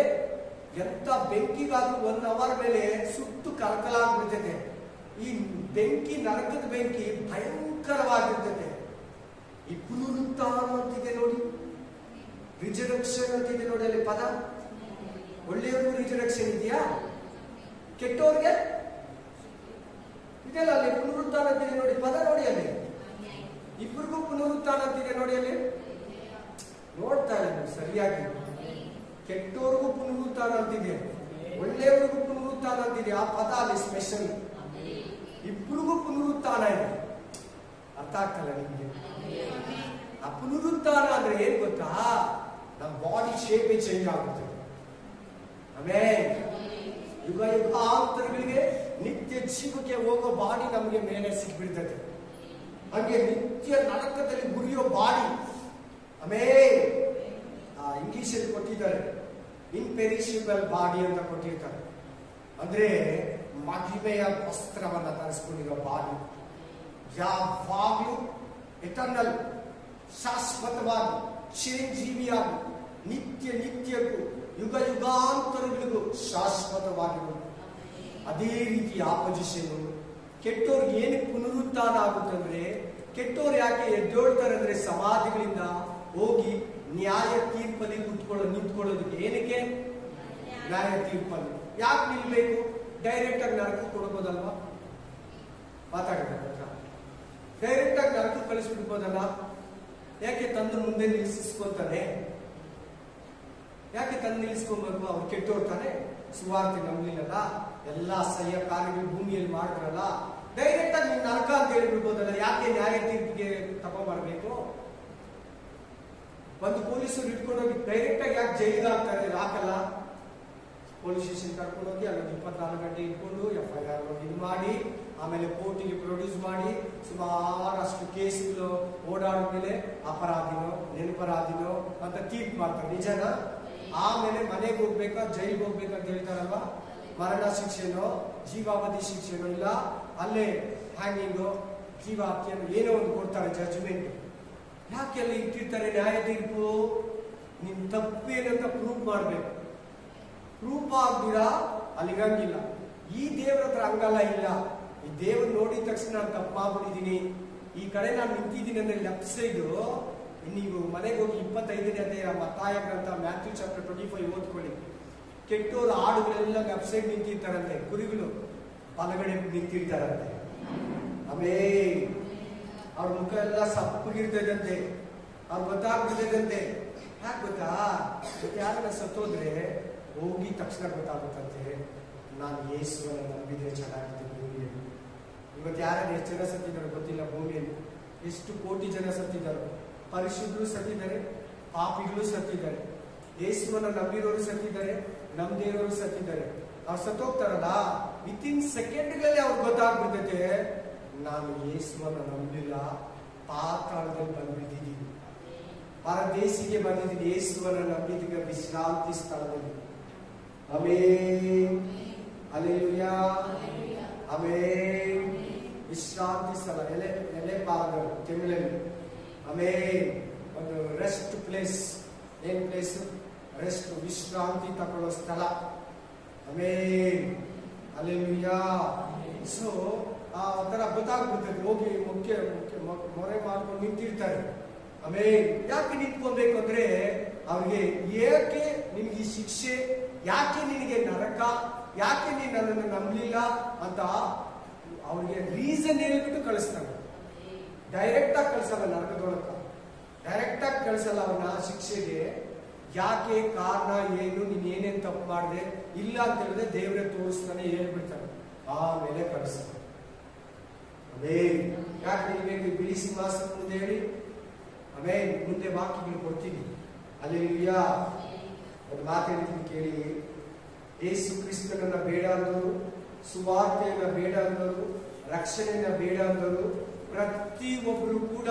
[SPEAKER 1] ಎಂತ ಬೆಂಕಿಗಾದ್ರೂ 1 ಅವರ್ ಮೇಲೆ ಸುಟ್ಟು ಕರಕಲಾಗ್ಬಿಡ್ತೈತೆ. ಈ ಬೆಂಕಿ, ನರಕದ ಬೆಂಕಿ ಭಯಂಕರವಾಗಿರ್ತೈತೆ. ಈ ಪುನರುತ್ಥಾನ ಅಂತಿದೆ ನೋಡಿ, ರಿಜರೆಕ್ಷನ್ ಅಂತಿದೆ ನೋಡಿ. ಅಲ್ಲಿ ಪದ ಒಳ್ಳೆಯವ್ರಿಗೂ ರಿಜರೆಕ್ಷನ್ ಇದೆಯಾ? ಕೆಟ್ಟವ್ರಿಗೆ ಇದೆಲ್ಲ. ಅಲ್ಲಿ ಪುನರುತ್ಥಾನ ಅಂತಿದೆ ನೋಡಿ, ಪದ ನೋಡಿ. ಅಲ್ಲಿ ಇಬ್ಬರಿಗೂ ಪುನರುತ್ಥಾನ ಅಂತಿದೆ ನೋಡಿ. ಅಲ್ಲಿ ನೋಡ್ತಾ ಇಲ್ಲ ಸರಿಯಾಗಿ. ಕೆಟ್ಟವ್ರಿಗೂ ಪುನರುತ್ಥಾನ ಅಂತಿದೆ, ಒಳ್ಳೆಯವ್ರಿಗೂ ಪುನರುತ್ಥಾನ ಅಂತಿದೆ. ಆ ಪದ ಅಲ್ಲಿ ಸ್ಪೆಷಲ್. ಇಬ್ಬರಿಗೂ ಪುನರುತ್ಥಾನ ಇದೆ. ಅರ್ಥ ಆಗ್ತಲ್ಲ ನಿಮ್ಗೆ? ಆ ಪುನರುತ್ಥಾನ ಅಂದ್ರೆ ಏನ್ ಗೊತ್ತಾ? ನಮ್ಮ ಬಾಡಿ ಶೇಪ್ ಚೇಂಜ್ ಆಗುತ್ತೆ. ಆಮೇಲೆ ಯುಗ ಯುಗಾಂತರಗಳಿಗೆ ನಿತ್ಯ ಜೀವಕ್ಕೆ ಹೋಗೋ ಬಾಡಿ ನಮಗೆ ಮೇಲೆ ಸಿಕ್ಬಿಡ್ತದೆ. ಹಂಗೆ ನಿತ್ಯ ನರಕದಲ್ಲಿ ಗುರಿಯೋ ಬಾಡಿ. ಆಮೇಲೆ ಇಂಗ್ಲಿಷ್ ಅಲ್ಲಿ ಕೊಟ್ಟಿದ್ದಾರೆ, ಇನ್ಪೆರಿಷಬಲ್ ಬಾಡಿ ಅಂತ ಕೊಟ್ಟಿರ್ತಾರೆ. ಅಂದ್ರೆ ಮಹಿಮೆಯ ವಸ್ತ್ರವನ್ನ ಧರಿಸಿಕೊಂಡಿರೋ ಬಾಡಿ. ಯಾವಾಗ್ಲೂ ಎಟರ್ನಲ್, ಶಾಶ್ವತವಾಗಿ, ಚಿರಂಜೀವಿಯಾಗಿ, ನಿತ್ಯಕ್ಕೂ ಯುಗ ಯುಗಾಂತರಗಳಿಗೂ ಶಾಶ್ವತವಾಗಿರುವುದು. ಅದೇ ರೀತಿ ಆಪೋಸಿಷನ್. ಕೆಟ್ಟೋರ್ಗೆ ಏನಕ್ಕೆ ಪುನರುತ್ಥಾನ ಆಗುತ್ತಂದ್ರೆ, ಕೆಟ್ಟೋರು ಯಾಕೆ ಎದ್ದೇಳ್ತಾರೆ ಅಂದ್ರೆ ಸಮಾಧಿಗಳಿಂದ ಹೋಗಿ ನ್ಯಾಯ ತೀರ್ಪಲ್ಲಿ ನಿಂತ್ಕೊಳ್ಳೋದಕ್ಕೆ. ಏನಕ್ಕೆ? ನ್ಯಾಯ ತೀರ್ಪಲ್ಲಿ ಯಾಕೆ ನಿಲ್ಬೇಕು? ಡೈರೆಕ್ಟ್ ಆಗಿ ನರಕಕ್ಕೆ ಕೊಡ್ಬೋದಲ್ವಾ? ಮಾತಾಡಿದ ಡೈರೆಕ್ಟ್ ಆಗಿ ನರಕಕ್ಕೆ ಕಳಿಸ್ಬಿಡ್ಬೋದಲ್ಲ? ಯಾಕೆ ತಂದು ಮುಂದೆ ನಿಲ್ಲಿಸ್ಕೊತಾನೆ? ಯಾಕೆ ತಂದು ನಿಲ್ಲಿಸ್ಕೊಬೇಕು? ಅವ್ರು ಕೆಟ್ಟೋರ್ತಾನೆ, ಸುವಾರ್ತೆ ನಂಬಲಿಲ್ಲಲ್ಲ, ಎಲ್ಲಾ ಅಸಹ್ಯ ಕಾರ್ಯಗಳು ಭೂಮಿಯಲ್ಲಿ ಮಾಡಿದ್ರಲ್ಲ, ಡೈರೆಕ್ಟ್ ಆಗಿ ನರಕ ಅಂತ ಹೇಳಿಬಿಡ್ಬೋದಲ್ಲ? ಯಾಕೆ ನ್ಯಾಯ ತೀರ್ಪಿಗೆ ತಗೊಂಡ್ಬರ್ಬೇಕು? ಒಂದು ಪೊಲೀಸರು ಇಟ್ಕೊಂಡು ಹೋಗಿ ಡೈರೆಕ್ಟ್ ಆಗಿ ಯಾಕೆ ಜೈಲಿಗೆ ಹಾಕಲ್ಲ? ಪೊಲೀಸ್ ಸ್ಟೇಷನ್ ಕರ್ಕೊಂಡು ಹೋಗಿ ಅಲ್ಲಿ 24 ಗಂಟೆ ಇಟ್ಕೊಂಡು FIR ಇದು ಮಾಡಿ ಆಮೇಲೆ ಕೋರ್ಟಿಗೆ ಪ್ರೊಡ್ಯೂಸ್ ಮಾಡಿ ಸುಮಾರಷ್ಟು ಕೇಸ್ಗಳು ಓಡಾಡೋ ಮೇಲೆ ಅಪರಾಧಿನೋ ನಿರಪರಾಧಿನೋ ಅಂತ ತೀರ್ಪು ಮಾಡ್ತಾರೆ. ನಿಜನಾ? ಆಮೇಲೆ ಮನೆಗೆ ಹೋಗ್ಬೇಕಾ ಜೈಲಿಗೆ ಹೋಗ್ಬೇಕಂತ ಹೇಳ್ತಾರಲ್ವಾ? ಮರಣ ಶಿಕ್ಷೆನೋ ಜೀವಾವಧಿ ಶಿಕ್ಷೆನೋ ಇಲ್ಲ, ಅಲ್ಲೇ ಹ್ಯಾಂಗಿಂಗು ಜೀವ ಹತ್ಯೆನೋ ಏನೋ ಒಂದು ಕೊಡ್ತಾರೆ ಜಡ್ಜ್ಮೆಂಟ್. ಯಾಕೆ ಅಲ್ಲಿ ಇಟ್ಟಿರ್ತಾರೆ ನ್ಯಾಯ ತೀರ್ಪು? ನಿನ್ ತಪ್ಪೇನಂತ ಪ್ರೂವ್ ಮಾಡ್ಬೇಕು. ಪ್ರೂಫ್ ಆಗ್ದಿರಾ ಅಲ್ಲಿಗಂಗಿಲ್ಲ. ಈ ದೇವ್ರ ಹತ್ರ ಹಂಗಲ್ಲ. ಇಲ್ಲ, ಈ ದೇವ್ರು ನೋಡಿದ ತಕ್ಷಣ ನಾನು ತಪ್ಪು ಮಾಡ್ಬಿಟ್ಟಿದ್ದೀನಿ, ಈ ಕಡೆ ನಾನು ನಿಂತಿದ್ದೀನಿ ಅಂದ್ರೆ ಲೆಫ್ಟ್ ಸೈಡ್. ನೀವು ಮನೆಗೆ ಹೋಗಿ 25ನೇ ಅಧ್ಯಾಯ ಮತ್ತಾಯ ಗ್ರಂಥ ಮ್ಯಾಥ್ಯೂ ಚಾಪ್ಟರ್ 25 ಓದ್ಕೊಳ್ಳಿ. ಕೆಟ್ಟೋರು ಆಡುಗಳೆಲ್ಲ ಲೆಫ್ಟ್ ಸೈಡ್ ನಿಂತಿರ್ತಾರಂತೆ, ಕುರಿಗಳು ಬಲಗಡೆ ನಿಂತಿರ್ತಾರಂತೆ. ಆಮೇಲೆ ಅವ್ರ ಮುಖ ಎಲ್ಲ ಸಪ್ಪಗಿರ್ತದಂತೆ, ಅವ್ರು ಗೊತ್ತಾಗ್ಬಿಡ್ತದಂತೆ. ಯಾಕೆ ಗೊತ್ತಾ? ಯಾರನ್ನ ಸತ್ತೋದ್ರೆ ಹೋಗಿ ತಕ್ಷಣ ಗೊತ್ತಾಗುತ್ತಂತೆ, ನಾನು ಯೇಸುವನ್ನು ನಂಬಿದ್ರೆ ಚೆನ್ನಾಗಿದೆ ಭೂಮಿಯಲ್ಲಿ. ಇವತ್ತು ಯಾರು ಎಷ್ಟು ಜನ ಸತ್ತಿದ್ದಾರೆ ಗೊತ್ತಿಲ್ಲ. ಭೂಮಿಯಲ್ಲಿ ಎಷ್ಟು ಕೋಟಿ ಜನ ಸತ್ತಿದ್ದಾರೆ. ಪರಿಶುದ್ಧರು ಸತ್ತಿದ್ದಾರೆ, ಪಾಪಿಗಳು ಸತ್ತಿದ್ದಾರೆ, ಯೇಸುವನ್ನು ನಂಬಿರೋರು ಸತ್ತಿದ್ದಾರೆ, ನಂಬದೇರೋರು ಸತ್ತಿದ್ದಾರೆ. ಅವ್ರು ಸತ್ತೋಗ್ತಾರಲ್ಲ, ವಿತಿನ್ ಸೆಕೆಂಡ್ಗಳಲ್ಲಿ ಅವ್ರಿಗೆ ಗೊತ್ತಾಗ್ಬಿಡ್ತೈತೆ, ನಾನು ಯೇಸುವನ್ನು ನಂಬಿಲ್ಲ, ಪಾತಾಳದಲ್ಲಿ ಬಂದ್ಬಿಟ್ಟಿದ್ದೀನಿ, ಪರದೇಶಿಗೆ ಬಂದಿದ್ದೀನಿ, ಯೇಸುವನ್ನು ನಂಬಿದ್ದೀಗ ವಿಶ್ರಾಂತಿ ಸ್ಥಳದಲ್ಲಿ. Amen, hallelujah, amen. ವಿಶ್ರಾಂತಿ ಸ್ಥಳ, ಎಲೆ ಪಾದಗಳು ತಮಿಳಲ್ಲಿ. ಆಮೆನ್. ಒಂದು ರೆಸ್ಟ್ ಪ್ಲೇಸ್. ಏನ್ ಪ್ಲೇಸ್? ರೆಸ್ಟ್, ವಿಶ್ರಾಂತಿ ತಗೊಳ್ಳೋ ಸ್ಥಳ. Amen, hallelujah. ಸೊ ಆ ತರ ಗೊತ್ತಾಗ್ಬಿಡ್ತದೆ. ಹೋಗಿ ಮುಖ್ಯ ಮೊರೆ ಮಾಡ್ಕೊಂಡು ನಿಂತಿರ್ತಾರೆ. ಆಮೇಲೆ ಯಾಕೆ ನಿಂತ್ಕೊಬೇಕು ಅಂದ್ರೆ ಅವ್ರಿಗೆ ಯಾಕೆ ನಿನ್ಗೆ ಈ ಶಿಕ್ಷೆ, ಯಾಕೆ ನಿನಗೆ ನರಕ, ಯಾಕೆ ನೀನು ನನ್ನನ್ನು ನಂಬಲಿಲ್ಲ ಅಂತ ಅವ್ರಿಗೆ ರೀಸನ್ ಹೇಳ್ಬಿಟ್ಟು ಕಳಿಸ್ತಾರೆ. ಡೈರೆಕ್ಟ್ ಆಗಿ ಕಳ್ಸಲ್ಲ, ನರಕದೊಳಕ ಡೈರೆಕ್ಟ್ ಆಗಿ ಕಳ್ಸಲ್ಲ ಅವನ್ನ ಶಿಕ್ಷೆಗೆ. ಯಾಕೆ, ಕಾರಣ ಏನು, ನೀನ್ ಏನೇನ್ ತಪ್ಪು ಮಾಡಿದೆ ಇಲ್ಲ ಅಂತ ಹೇಳಿದ್ರೆ ದೇವರೇ ತೋರಿಸ್ತಾನೆ, ಹೇಳ್ಬಿಡ್ತಾನೆ, ಆಮೇಲೆ ಕಳಿಸ್ತಾನೆ. ಅದೇ ಯಾಕೆ ನಿಮಗೆ ಬಿಳಿ ಸಿಂಹಾಸನ ಮುಂದೆ ಹೇಳಿ, ಆಮೇಲೆ ಮುಂದೆ ವಾಕ್ಯಗಳು ಕೊಡ್ತೀನಿ. ಹಲ್ಲೆಲೂಯಾ. ಒಂದು ಮಾತು ಹೇಳ್ತೀನಿ ಕೇಳಿ. ಯೇಸು ಕ್ರಿಸ್ತನನ್ನ ಬೇಡ ಅಂದವರು, ಸುವಾರ್ತೆಯನ್ನ ಬೇಡ ಅಂದವರು, ರಕ್ಷಣೆಯನ್ನ ಬೇಡ ಅಂದವರು ಪ್ರತಿಯೊಬ್ಬರು ಕೂಡ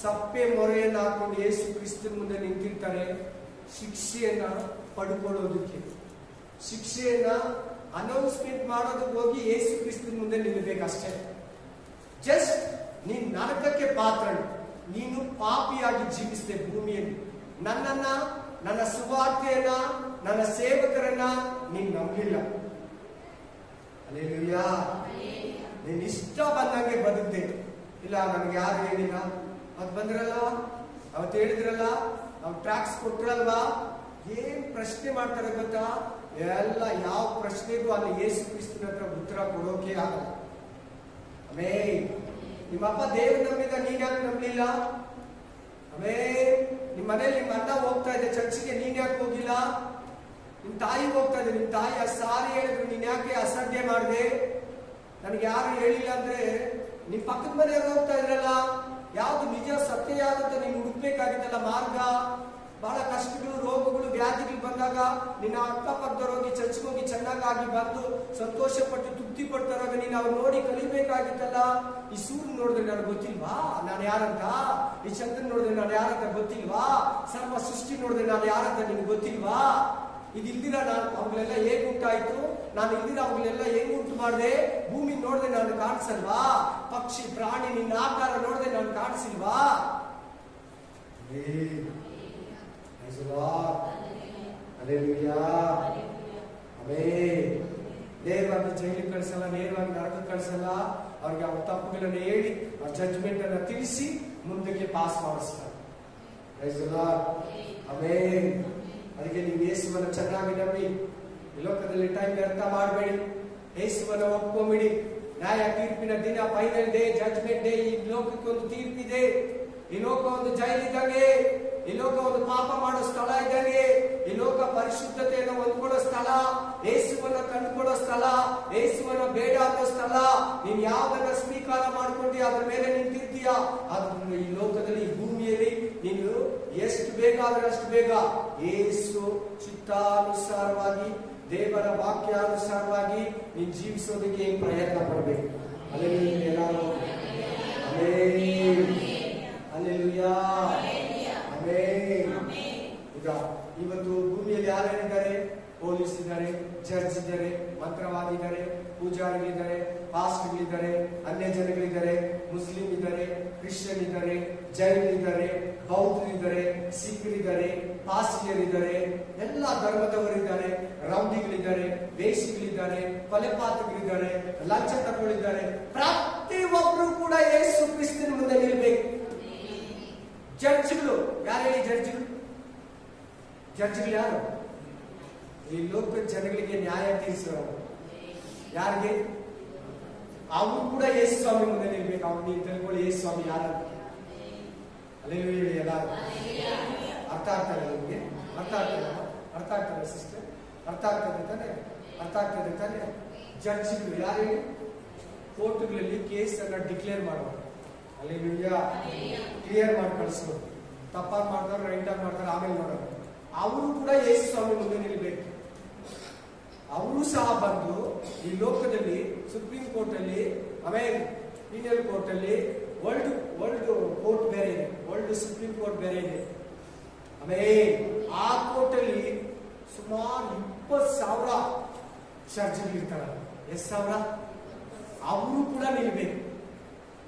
[SPEAKER 1] ಸಪ್ಪೆ ಮೊರೆಯನ್ನು ಹಾಕೊಂಡು ಯೇಸು ಕ್ರಿಸ್ತನ ಮುಂದೆ ನಿಂತಿರ್ತಾರೆ. ಶಿಕ್ಷೆಯನ್ನ ಪಡ್ಕೊಳ್ಳೋದಕ್ಕೆ, ಶಿಕ್ಷೆಯನ್ನ ಅನೌನ್ಸ್ಮೆಂಟ್ ಮಾಡೋದಕ್ಕೆ ಹೋಗಿ ಯೇಸು ಕ್ರಿಸ್ತನ ಮುಂದೆ ನಿಲ್ಲಬೇಕಷ್ಟೇ. ಜಸ್ಟ್ ನೀನ್ ನರಕಕ್ಕೆ ಪಾತ್ರ, ನೀನು ಪಾಪಿಯಾಗಿ ಜೀವಿಸಿದೆ ಭೂಮಿಯಲ್ಲಿ. ನನ್ನನ್ನ, ನನ್ನ ಸುವಾರ್ತೆಯನ್ನ, ನನ್ನ ಸೇವಕರನ್ನ ನೀನ್ ನಂಬಿಲ್ಲ. ಹಲ್ಲೆಲೂಯಾ. ನೀನ್ ಇಷ್ಟ ಬಂದಂಗೆ ಬದುಕ್ದೆ. ಇಲ್ಲ, ನನಗೆ ಯಾರು ಹೇಳಿಲ್ಲ. ಅವತ್ತು ಬಂದ್ರಲ್ಲ, ಅವತ್ತು ಹೇಳಿದ್ರಲ್ಲ, ಅವ್ರು ಟ್ಯಾಕ್ಸ್ ಕೊಟ್ರಲ್ವಾ, ಏನ್ ಪ್ರಶ್ನೆ ಮಾಡ್ತಾರೆ ಗೊತ್ತಾ? ಎಲ್ಲ ಯಾವ ಪ್ರಶ್ನೆಗೂ ಅಲ್ಲಿ ಯೇಸು ಕ್ರಿಸ್ತನ ಹತ್ರ ಉತ್ತರ ಕೊಡೋಕೆ ಆಗಲ್ಲ. ಆಮೇಲೆ ನಿಮ್ಮಪ್ಪ ದೇವ್ರ ನಂಬಿದ, ನೀನ್ ಯಾಕೆ ನಂಬಲಿಲ್ಲ? ಆಮೇಲೆ ನಿಮ್ಮ ಮನೇಲಿ ನಿಮ್ಮ ಅಣ್ಣ ಹೋಗ್ತಾ ಇದೆ ಚರ್ಚಿಗೆ, ನೀನ್ ಯಾಕೆ ಹೋಗಿಲ್ಲ? ನಿಮ್ ತಾಯಿ ಹೋಗ್ತಾ ಇದೆ, ನಿಮ್ ತಾಯಿ ಸಾರಿ ಹೇಳಿದ್ರು, ನೀನ್ ಯಾಕೆ ಅಸಡ್ಡೆ ಮಾಡಿದೆ? ನನಗೆ ಯಾರು ಹೇಳಿಲ್ಲ ಅಂದ್ರೆ ನಿಮ್ ಪಕ್ಕದ ಮನೆಯವ್ರು ಹೋಗ್ತಾ ಇದ್ರಲ್ಲ, ಯಾವ್ದು ನಿಜ ಸತ್ಯ ಯಾವ್ದಂತ ನೀನು ಹುಡುಕ್ಬೇಕಾಗಿತ್ತಲ್ಲ ಮಾರ್ಗ. ಬಹಳ ಕಷ್ಟಗಳು, ರೋಗಗಳು, ವ್ಯಾಧಿಗಳು ಬಂದಾಗ ನಿನ್ನ ಅಕ್ಕಪಕ್ಕದವ್ರು ಹೋಗಿ ಚರ್ಚ್ಗೆ ಹೋಗಿ ಚೆನ್ನಾಗಿ ಬಂದು ಸಂತೋಷ ಪಟ್ಟು ತೃಪ್ತಿ ಪಡ್ತಾರಾಗ ನೀನು ಅವ್ರು ನೋಡಿ ಕಲಿಬೇಕಾಗಿತ್ತಲ್ಲ. ಈ ಸೂರ್ಯ ನೋಡಿದ್ರೆ ನನಗೆ ಗೊತ್ತಿಲ್ವಾ ನಾನು ಯಾರಂತ? ಈ ಚಂದ್ರನ್ ನೋಡಿದ್ರೆ ನಾನು ಯಾರಂತ ಗೊತ್ತಿಲ್ವಾ? ಸರ್ವ ಸೃಷ್ಟಿ ನೋಡಿದ್ರೆ ನಾನು ಯಾರಂತ ನಿನ್ಗೆ ಗೊತ್ತಿಲ್ವಾ? ಇದಿಲ್ದಿರ ನಾನು ಅವುಗಳೆಲ್ಲ ಹೇಗೆ ಉಂಟಾಯ್ತು? ನಾನು ಇಲ್ದಿರ ಅವುಗಳೆಲ್ಲ ಹೇಗೆ ಉಂಟು ಮಾಡಿದೆ? ಭೂಮಿ ನೋಡಿದ್ರೆ ನಾನು ಕಾಣಿಸಲ್ವಾ? ಪಕ್ಷಿ ಪ್ರಾಣಿ ನಿನ್ನ ಆಕಾರ ನೋಡಿದ್ರೆ ನಾನು ಕಾಣಿಸಿಲ್ವಾ? ನೇರವಾಗಿ ಜೈಲಿಗೆ ಕಳಿಸಲ್ಲ, ನೇರವಾಗಿ ನರಕಕ್ಕೆ ಕಳಿಸಲ್ಲ. ಅವ್ರಿಗೆ ಅವ್ರ ತಪ್ಪುಗಳನ್ನು ಹೇಳಿ ಅವ್ರ ಜಡ್ಜ್ಮೆಂಟ್ ಅನ್ನ ತಿಳಿಸಿ ಮುಂದಕ್ಕೆ ಪಾಸ್ ಮಾಡಿಸ್ತಾರೆ. ಆಮೇಲೆ ಅದಕ್ಕೆ ನೀವು ಯೇಸುವನ್ನು ಚೆನ್ನಾಗಿ ನಂಬಿ ಈ ಲೋಕದಲ್ಲಿ ಟೈಮ್ ವ್ಯರ್ಥ ಮಾಡಬೇಡಿ. ಯೇಸುವನ್ನು ಒಪ್ಕೊಂಬಿಡಿ. ನ್ಯಾಯ ತೀರ್ಪಿನ ದಿನ, ಫೈನಲ್ ಡೇ, ಜಡ್ಜ್ಮೆಂಟ್ ಡೇ. ಈ ಲೋಕಕ್ಕೆ ಒಂದು ತೀರ್ಪಿದೆ. ಈ ಲೋಕ ಒಂದು ಜೈಲಿದ್ದಂಗೆ, ಈ ಲೋಕ ಒಂದು ಪಾಪ ಮಾಡೋ ಸ್ಥಳ ಇದ್ದಂಗೆ, ಈ ಲೋಕ ಪರಿಶುದ್ಧತೆಯನ್ನು ಹೊಂದ್ಕೊಳ್ಳೋ ಸ್ಥಳ, ಯೇಸುವನ್ನ ಕಂಡುಕೊಳ್ಳೋ ಸ್ಥಳ, ಯೇಸುವನ್ನ ಬೇಡ ಅನ್ನೋ ಸ್ಥಳ. ನೀನ್ ಯಾವ್ದನ್ನ ಸ್ವೀಕಾರ ಮಾಡ್ಕೊಂಡಿ ಅದ್ರ ಮೇಲೆ ನಿಂತಿರ್ತೀಯ. ಆದ್ರಿಂದ ಈ ಲೋಕದಲ್ಲಿ, ಈ ಭೂಮಿಯಲ್ಲಿ ನೀನು ಎಷ್ಟು ಬೇಕಾದ್ರೆ ಅಷ್ಟು ಬೇಗ ಯೇಸು ಚಿತ್ತಾನುಸಾರವಾಗಿ ದೇವರ ವಾಕ್ಯಾನುಸಾರವಾಗಿ ನೀನು ಜೀವಿಸೋದಕ್ಕೆ ಪ್ರಯತ್ನ ಪಡಬೇಕು. Hallelujah, amen, hallelujah, amen. ಈಗ ಇವತ್ತು ಭೂಮಿಯಲ್ಲಿ ಯಾರ್ಯಾರಿದ್ದಾರೆ? ಪೊಲೀಸ್ ಇದ್ದಾರೆ, ಜಡ್ಜ್ ಇದ್ದಾರೆ, ಮಂತ್ರವಾದಿದ್ದಾರೆ, ಪೂಜಾರಿಗಳಿದ್ದಾರೆ, ಪಾಸ್ಟ್ಗಳಿದ್ದಾರೆ, ಅನ್ಯ ಜನಗಳಿದ್ದಾರೆ, ಮುಸ್ಲಿಂ ಇದ್ದಾರೆ, ಕ್ರಿಶ್ಚಿಯನ್ ಇದ್ದಾರೆ, ಜೈನರಿದ್ದಾರೆ, ಬೌದ್ಧರಿದ್ದಾರೆ, ಸಿಖ್ರಿದ್ದಾರೆ, ಪಾಸ್ಟಿಯರಿದ್ದಾರೆ, ಎಲ್ಲ ಧರ್ಮದವರಿದ್ದಾರೆ, ರೌಡಿಗಳಿದ್ದಾರೆ, ವೇಷಿಗಳಿದ್ದಾರೆ, ಕೊಲೆಪಾತಕರಿದ್ದಾರೆ, ಲಂಚ ತಗೊಳ್ಳಿದ್ದಾರೆ. ಪ್ರತಿಯೊಬ್ಬರು ಕೂಡ ಯೇಸು ಕ್ರಿಸ್ತನ ಮುಂದೆ ನಿಲ್ಬೇಕು. ಜಡ್ಜ್ಗಳು ಯಾರು ಹೇಳಿ? ಜಡ್ಜ್ಗಳು ಯಾರು? ಈ ಲೋಕದ ಜನಗಳಿಗೆ ನ್ಯಾಯ ತೀರಿಸೋರು. ಯಾರಿಗೆ? ಅವರು ಕೂಡ ಯೇಸು ಸ್ವಾಮಿ ಮುಂದೆ ನಿಲ್ಬೇಕು. ಅವ್ರು ನೀವು ತಿಳ್ಕೊಳ್ಳಿ, ಯೇಸು ಸ್ವಾಮಿ ಯಾರು? ಅಲ್ಲೆಲ್ಲೂ ಎಲ್ಲ ಅರ್ಥ ಆಗ್ತದೆ ನಿಮಗೆ? ಅರ್ಥ ಆಗ್ತದೆ ಸಿಸ್ಟರ್? ಅರ್ಥ ಆಗ್ತದೆ ತಾನೆ? ಜಡ್ಜ್ಗಳು ಯಾರು ಹೇಳಿ? ಕೋರ್ಟ್ಗಳಲ್ಲಿ ಕೇಸ್ ಅನ್ನ ಡಿಕ್ಲೇರ್ ಮಾಡೋರು. ಅಲ್ಲೆಲ್ಲೂಯಾ, ಕ್ಲಿಯರ್ ಮಾಡಿ ಕಳಿಸೋರು. ತಪ್ಪಾಗಿ ಮಾಡ್ತಾರೆ, ರೈಟಾಗಿ ಮಾಡ್ತಾರೆ, ಆಮೇಲೆ ಮಾಡೋರು. ಅವರು ಕೂಡ ಯೇಸು ಸ್ವಾಮಿ ಮುಂದೆ ನಿಲ್ಬೇಕು. ಅವರು ಸಹ ಬಂದು ಈ ಲೋಕದಲ್ಲಿ ಸುಪ್ರೀಂ ಕೋರ್ಟ್ ಅಲ್ಲಿ, ಆಮೇಲೆ ಪೀನಲ್ ಕೋರ್ಟ್ ಅಲ್ಲಿ, ವರ್ಲ್ಡ್ ಕೋರ್ಟ್ ಬೇರೆ ಇದೆ, ವರ್ಲ್ಡ್ ಸುಪ್ರೀಂ ಕೋರ್ಟ್ ಬೇರೆ ಇದೆ. ಆಮೇಲೆ ಆ ಕೋರ್ಟ್ ಅಲ್ಲಿ ಸುಮಾರು 20,000 ಜಡ್ಜ್ಗಳು ಇರ್ತಾರೆ. ಎಷ್ಟು ಸಾವಿರ? ಅವರು ಕೂಡ ನಿಲ್ಬೇಕು.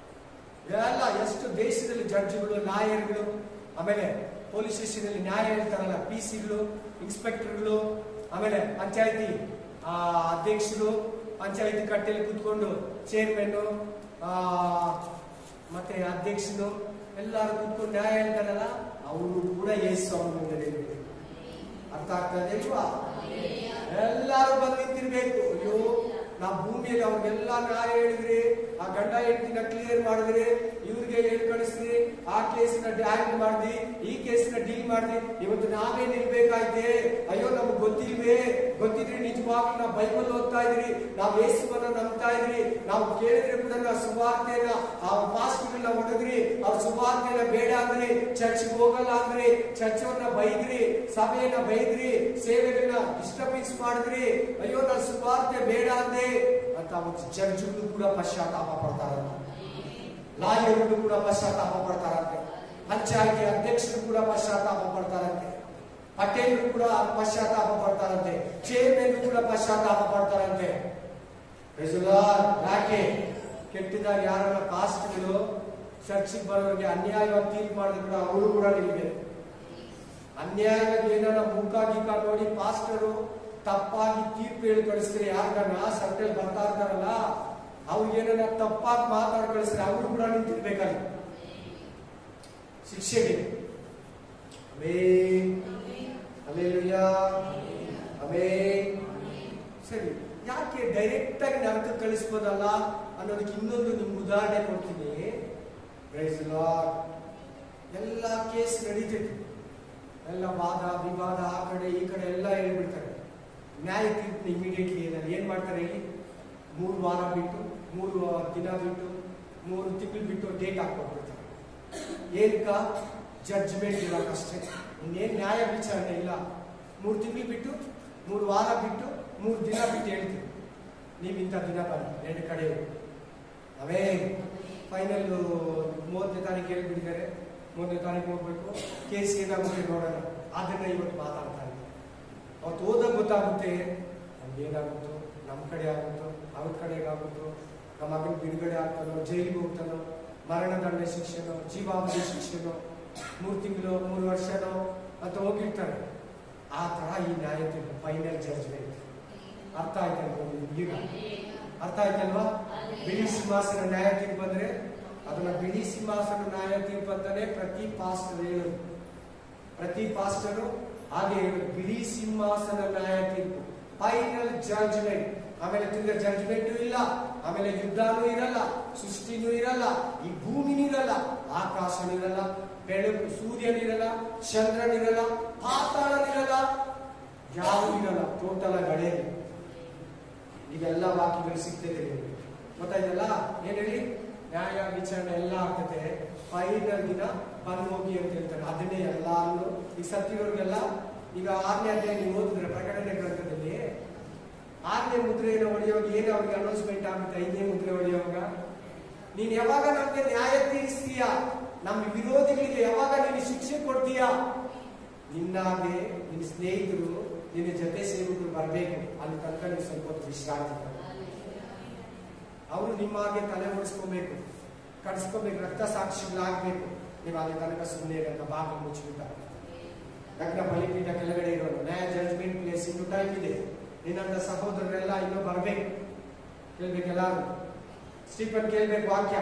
[SPEAKER 1] ಎಲ್ಲ ಎಷ್ಟು ದೇಶದಲ್ಲಿ ಜಡ್ಜ್ಗಳು, ಲಾಯರ್ಗಳು, ಆಮೇಲೆ ಪೊಲೀಸ್ ಸ್ಟೇಷನ್ ಅಲ್ಲಿ ನ್ಯಾಯ ಹೇಳ್ತಾರಲ್ಲ, PC-ಗಳು, ಇನ್ಸ್ಪೆಕ್ಟರ್ಗಳು, ಆಮೇಲೆ ಪಂಚಾಯತಿ ಅಧ್ಯಕ್ಷರು, ಪಂಚಾಯತಿ ಕಟ್ಟೆಯಲ್ಲಿ ಕೂತ್ಕೊಂಡು ಚೇರ್ಮನ್ ಮತ್ತೆ ಅಧ್ಯಕ್ಷರು ಎಲ್ಲರೂ ಕೂತ್ಕೊಂಡು ನ್ಯಾಯ ಹೇಳ್ತಾರಲ್ಲ, ಅವರು ಕೂಡ ಯೇಸು ಸ್ವಾಮಿ ಮುಂದೆ ನಿಲ್ಬೇಕು. ಅರ್ಥ ಆಗ್ತದೆ ಇಲ್ವಾ? ಎಲ್ಲರೂ ಬಂದು ನಿಂತಿರ್ಬೇಕು. ಅಯ್ಯೋ, ನಾವು ಭೂಮಿಯಲ್ಲಿ ಅವ್ರಿಗೆಲ್ಲ ನ್ಯಾಯ ಹೇಳಿದ್ರಿ, ಆ ಗಂಡ ಹೆಂಡತಿನ ಕ್ಲಿಯರ್ ಮಾಡಿದ್ರಿ, ಇವ್ರಿಗೆ ಹೇಳಿ ಕಳಿಸ್ರಿ, ಆ ಕೇಸಿನ ಹ್ಯಾಂಡಲ್ ಮಾಡಿದ್ರಿ, ಈ ಕೇಸಿನ ಡೀಲ್ ಮಾಡಿದ್ರಿ, ಇವತ್ತು ನಾವೇ ನಿಲ್ಬೇಕಾಯ್ತೆ. ಅಯ್ಯೋ, ನಮ್ಗೆ ಗೊತ್ತಿದ್ರಿ ನಿಜವಾಗ್ಲೂ ನಾವು ಬೈಬಲ್ ಓದ್ತಾ ಇದ್ರಿ, ನಾವು ಯೇಸುವನ್ನ ನಂಬ್ತಾ ಇದ್ರಿ, ನಾವು ಕೇಳಿದ್ರೆ ಕೂಡ ನಾವು ಸುವಾರ್ತೆನ ಆ ಪಾಸ್ಟ್ಗಳನ್ನ ಹೊಡೆದ್ರಿ, ಅವ್ರ ಸುವಾರ್ತೆನ ಬೇಡ ಅಂದ್ರಿ, ಚರ್ಚ್ಗೆ ಹೋಗಲ್ಲ ಅಂದ್ರಿ, ಚರ್ಚವನ್ನ ಬೈದ್ರಿ, ಸಭೆಯನ್ನ ಬೈದ್ರಿ, ಸೇವೆಗಳನ್ನ ಡಿಸ್ಟರ್ಬೆನ್ಸ್ ಮಾಡಿದ್ರಿ, ಅಯ್ಯೋ ನಾನು ಸುವಾರ್ತೆ ಬೇಡ ಅಂದೆ ಅಂತ ಅವತ್ತು ಜಡ್ಜ್ಗಳು ಕೂಡ ಪಶ್ಚಾತ್ತಾಪ ಪಡ್ತಾರಂತೆ, ಲಾಯರ್ಗಳು ಕೂಡ ಪಶ್ಚಾತ್ತಾಪ ಪಡ್ತಾರಂತೆ, ಪಂಚಾಯತಿ ಅಧ್ಯಕ್ಷರು ಕೂಡ ಪಶ್ಚಾತ್ತಾಪ ಪಡ್ತಾರಂತೆ, ಪಟೇಲರು ಕೂಡ ಪಶ್ಚಾತ್ತಾಪ ಪಡ್ತಾರಂತೆ, ಚೇರ್ಮನ್ ಕೂಡ ಪಶ್ಚಾತ್ತಾಪ ಪಡ್ತಾರಂತೆ. ಯಾಕೆ? ಕೆಟ್ಟದಾಗಿ ಯಾರನ್ನ ಪಾಸ್ಟ್ಗಳು ಚರ್ಚಿಗೆ ಬರೋರಿಗೆ ಅನ್ಯಾಯವಾಗಿ ತೀರ್ಪು ಮಾಡಿದ್ರು ಕೂಡ ಅವರು ಕೂಡ ನಿಲ್ಬೇಕು. ಅನ್ಯಾಯವಾಗಿ ಏನಾರ ಮುಖ ಗೀಕ ನೋಡಿ ಪಾಸ್ಟರು ತಪ್ಪಾಗಿ ತೀರ್ಪು ಹೇಳಿ ಕಳಿಸಿದ್ರೆ, ಯಾರನ್ನ ಸರ್ಕಲ್ ಬರ್ತಾ ಇರ್ತಾರಲ್ಲ ಅವ್ರಿಗೇನ ತಪ್ಪಾಗಿ ಮಾತಾಡಿ ಕಳಿಸಿದ್ರೆ ಅವರು ಕೂಡ ನಿಂತಿರ್ಬೇಕಾಗಿ ಶಿಕ್ಷೆಗೆ. ಸರಿ, ಯಾಕೆ ಡೈರೆಕ್ಟ್ ಆಗಿ ನರಕ ಕಳಿಸ್ಬೋದಲ್ಲ ಅನ್ನೋದಕ್ಕೆ ಇನ್ನೊಂದು ನಿಮ್ಗೆ ಉದಾಹರಣೆ ಕೊಡ್ತೀನಿ. ಎಲ್ಲ ಕೇಸ್ ನಡೀತೈತಿ, ಎಲ್ಲ ವಾದ ವಿವಾದ, ಆ ಕಡೆ ಈ ಕಡೆ ಎಲ್ಲ ಹೇಳ್ಬಿಡ್ತಾರೆ. ನ್ಯಾಯ ತೀರ್ಪು ಇಮಿಡಿಯೇಟ್ಲಿ ಏನ್ ಮಾಡ್ತಾರೆ ಹೇಳಿ? 3 ವಾರ ಬಿಟ್ಟು, 3 ದಿನ ಬಿಟ್ಟು, 3 ತಿಂಗಳು ಬಿಟ್ಟು ಡೇಟ್ ಹಾಕೊಟ್ಬಿಡ್ತಾರೆ. ಏನಕ್ಕ? ಜಡ್ಜ್ಮೆಂಟ್ ಇರೋಕ್ಕಷ್ಟೇ, ಇನ್ನೇನು ನ್ಯಾಯ ವಿಚಾರಣೆ ಇಲ್ಲ. 3 ತಿಂಗಳು ಬಿಟ್ಟು, 3 ವಾರ ಬಿಟ್ಟು, 3 ದಿನ ಬಿಟ್ಟು ಹೇಳ್ತೀವಿ, ನೀವು ಇಂಥ ದಿನ ಬನ್ನಿ 2 ಕಡೆ. ಅವೇ ಫೈನಲ್ 30ನೇ ತಾರೀಕು ಹೇಳ್ಬಿಟ್ಟಿದ್ದಾರೆ, 3ನೇ ತಾರೀಕು ಹೋಗ್ಬೇಕು, ಕೇಸ್ ಏನಾಗುತ್ತೆ ನೋಡೋಣ. ಅದನ್ನ ಇವತ್ತು ಮಾತಾಡ್ತಾ ಇದ್ದೀವಿ. ಅವತ್ತು ಹೋದಾಗ ಗೊತ್ತಾಗುತ್ತೆ ನಮ್ಗೆ ಏನಾಗುತ್ತೋ, ನಮ್ಮ ಕಡೆ ಆಗುತ್ತೋ, ಅವ್ರ ಕಡೆಗೆ ಆಗುತ್ತೋ, ನಮ್ಮ ಮಗನ ಬಿಡುಗಡೆ ಆಗ್ತಾನೋ, ಜೈಲಿಗೆ ಹೋಗ್ತಾನೋ, ಮರಣದಂಡ ಶಿಕ್ಷೆನೋ, ಜೀವಾವಧಿ ಶಿಕ್ಷೆನೋ, 3 ತಿಂಗಳು 3 ವರ್ಷನೋ ಅಂತ ಹೋಗಿರ್ತಾರೆ. ಆ ತರ ಈ ನ್ಯಾಯ ತೀರ್ಪು, ಫೈನಲ್ ಜಡ್ಜ್ಮೆಂಟ್. ಅರ್ಥ ಆಯ್ತಲ್ವ? ಈಗ ಅರ್ಥ ಆಯ್ತಲ್ವಾ? ಬಿಳಿ ಸಿಂಹಾಸನ ನ್ಯಾಯ ತೀರ್ಪು ಬಂದ್ರೆ ಅದನ್ನ ಬಿಳಿ ಸಿಂಹಾಸನ ನ್ಯಾಯ ತೀರ್ಪು ಅಂತಾನೆ ಪ್ರತಿ ಪಾಸ್ಟರ್ ಹೇಳೋದು. ಪ್ರತಿ ಪಾಸ್ಟರು ಹಾಗೆ ಹೇಳೋದು, ಬಿಳಿ ಸಿಂಹಾಸನ ನ್ಯಾಯ ತೀರ್ಪು, ಫೈನಲ್ ಜಡ್ಜ್ಮೆಂಟ್. ಆಮೇಲೆ ತಿರ್ಗ ಜಡ್ಜ್ಮೆಂಟು ಇಲ್ಲ, ಆಮೇಲೆ ಯುದ್ಧನೂ ಇರಲ್ಲ, ಸೃಷ್ಟಿನೂ ಇರಲ್ಲ, ಈ ಭೂಮಿನೂ ಇರಲ್ಲ, ಆಕಾಶನೂ ಇರಲ್ಲ, ಬೆಳಕು ಸೂರ್ಯನಿರಲ್ಲ, ಚಂದ್ರನಿರಲ್ಲ, ಪಾತಾಳನಿರಲ್ಲ, ಯಾರು ಇರಲ್ಲ, ಟೋಟಲ್ ಗಳೆ. ಇವೆಲ್ಲ ವಾಕ್ಯಗಳು ಸಿಗ್ತದೆ ಗೊತ್ತಾಯ್ತಲ್ಲ? ಏನ್ ಹೇಳಿ? ನ್ಯಾಯ ವಿಚಾರಣೆ ಎಲ್ಲ ಆಗ್ತದೆ. ಫೈನಲ್ ದಿನ ಬಂದು ಹೋಗಿ ಅಂತ ಹೇಳ್ತಾರೆ. ಅದನ್ನೇ ಎಲ್ಲಾನು ಈಗ ಸತ್ತಿರೋರಿಗೆಲ್ಲ ಈಗ 6ನೇ ಅಧ್ಯಾಯ ನೀವು ಓದಿದ್ರೆ ಪ್ರಕಟಣೆ ಗ್ರಂಥದಲ್ಲಿ 6ನೇ ಮುದ್ರೆಯನ್ನು ಹೊಡೆಯುವಾಗ ಏನು ಅವ್ರಿಗೆ ಅನೌನ್ಸ್ಮೆಂಟ್ ಆಗುತ್ತೆ? 5ನೇ ಮುದ್ರೆ ಹೊಡೆಯುವಾಗ ನೀನು ಯಾವಾಗ ನಮ್ಗೆ ನ್ಯಾಯ ತೀರಿಸ್ತೀಯ, ನಮ್ಮ ವಿರೋಧಿಗಳಿಗೆ ಯಾವಾಗ ನೀನು ಶಿಕ್ಷೆ ಕೊಡ್ತೀಯ, ನಿನ್ನಾಗೆ ನಿನ್ನ ಸ್ನೇಹಿತರು ನಿನ್ನ ಜೊತೆ ಸೇವಕರು ಬರಬೇಕು. ಅಲ್ಲಿ ತನಕ ನೀವು ಸ್ವಲ್ಪ ಹೊತ್ತು ವಿಶ್ರಾಂತಿ. ಅವರು ನಿಮ್ಮಾಗೆ ತಲೆ ಓಡಿಸ್ಕೋಬೇಕು, ಕಡಿಸ್ಕೋಬೇಕು, ರಕ್ತ ಸಾಕ್ಷಿಗಳಾಗಬೇಕು. ನೀವು ಅಲ್ಲಿ ತನಕ ಸುಮ್ಮನೆ ಇರಲ್ಲ, ಭಾಗ ಮುಚ್ಚಿಬಿಟ್ಟ ಲಗ್ನ ಬಲಿಪೀಠ ಕೆಳಗಡೆ ಇರೋದು ನ್ಯಾಯ ಜಡ್ಜ್ಮೆಂಟ್ ಪ್ಲೇಸ್. ಇನ್ನು ಟೈಮ್ ಇದೆ. ನಿನ್ನಂತ ಸಹೋದರರೆಲ್ಲ ಇನ್ನೂ ಬರ್ಬೇಕು, ಕೇಳ್ಬೇಕೆಲ್ಲ. ಸ್ಟೀಫನ್ ಕೇಳ್ಬೇಕು ವಾಕ್ಯ.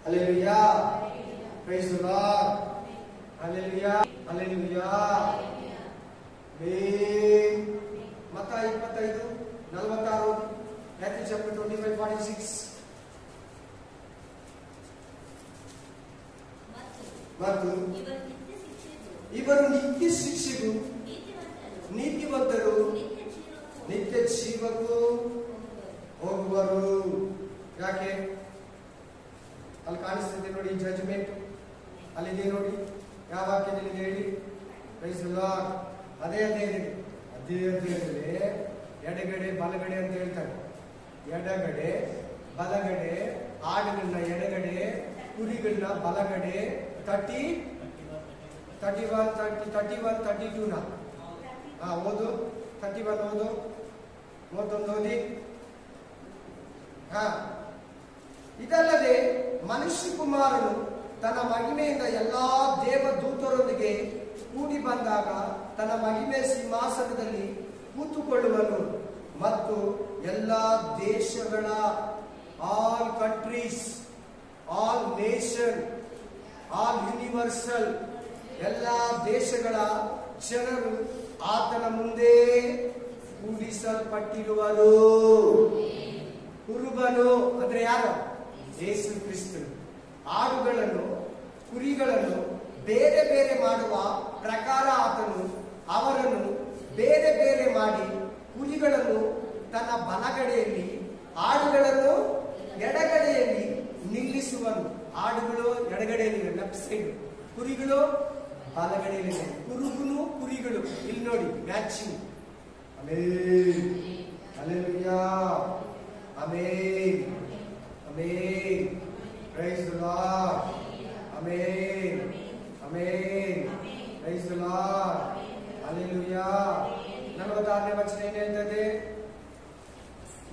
[SPEAKER 1] Hallelujah, praise the Lord, hallelujah, hallelujah. ಮತ್ತಾಯ 25:46, Matthew chapter 25:46. ಮತ್ತು ಇವರು ನಿತ್ಯ ಶಿಕ್ಷೆಗೂ ನೀತಿವಂತರು ನಿತ್ಯ ಜೀವಕ್ಕೂ ಹೋಗುವರು. ಯಾಕೆ? ಅಲ್ಲಿ ಕಾಣಿಸ್ತಿದೆ ನೋಡಿ ಜಡ್ಜ್ಮೆಂಟ್, ಅಲ್ಲಿದೆ ನೋಡಿ. ಯಾವ ವಾಕ್ಯದಲ್ಲಿ ಹೇಳಿ? Praise the Lord. ಅದೇ ಎಡಗಡೆ ಬಲಗಡೆ ಅಂತ ಹೇಳ್ತಾರೆ. ಎಡಗಡೆ ಬಲಗಡೆ, ಆಡುಗಳನ್ನ ಎಡಗಡೆ, ಕುರಿಗಳನ್ನ ಬಲಗಡೆ. 31-32 ಓದು. 31 ಓದು, 31 ಓದಿ. ಇದಲ್ಲದೆ ಮನುಷ್ಯ ಕುಮಾರನು ತನ್ನ ಮಹಿಮೆಯಿಂದ ಎಲ್ಲಾ ದೇವದೂತರೊಂದಿಗೆ ಕೂಡಿ ಬಂದಾಗ ತನ್ನ ಮಹಿಮೆ ಸಿಂಹಾಸನದಲ್ಲಿ ಕೂತುಕೊಳ್ಳುವನು ಮತ್ತು ಎಲ್ಲಾ ದೇಶಗಳ, all countries, all nation, all universal, ಎಲ್ಲಾ ದೇಶಗಳ ಜನರು ಆತನ ಮುಂದೆ ಕೂಡಿಸಲ್ಪಟ್ಟಿರುವರು. ಕುರುಬನು ಅಂದ್ರೆ ಯಾರು? ಯೇಸು ಕ್ರಿಸ್ತನು. ಆಡುಗಳನ್ನು ಕುರಿಗಳನ್ನು ಬೇರೆ ಬೇರೆ ಮಾಡುವ ಪ್ರಕಾರ ಆತನು ಅವರನ್ನು ಬೇರೆ ಬೇರೆ ಮಾಡಿ ಕುರಿಗಳನ್ನು ತನ್ನ ಬಲಗಡೆಯಲ್ಲಿ ಆಡುಗಳನ್ನು ಎಡಗಡೆಯಲ್ಲಿ ನಿಲ್ಲಿಸುವನು. ಆಡುಗಳು ಎಡಗಡೆಯಲ್ಲಿ ಲೆಫ್ಟ್ ಸೈಡ್, ಕುರಿಗಳು ಬಲಗಡೆಯಲ್ಲಿ. ಕುರುಬನು ಕುರಿಗಳು ಇಲ್ಲಿ ನೋಡಿ matching. Amen, hallelujah, amen, amen, praise the Lord, amen, amen, praise the Lord, hallelujah. 46ನೇ ವಚನ ಏನು ಹೇಳ್ತದೆ?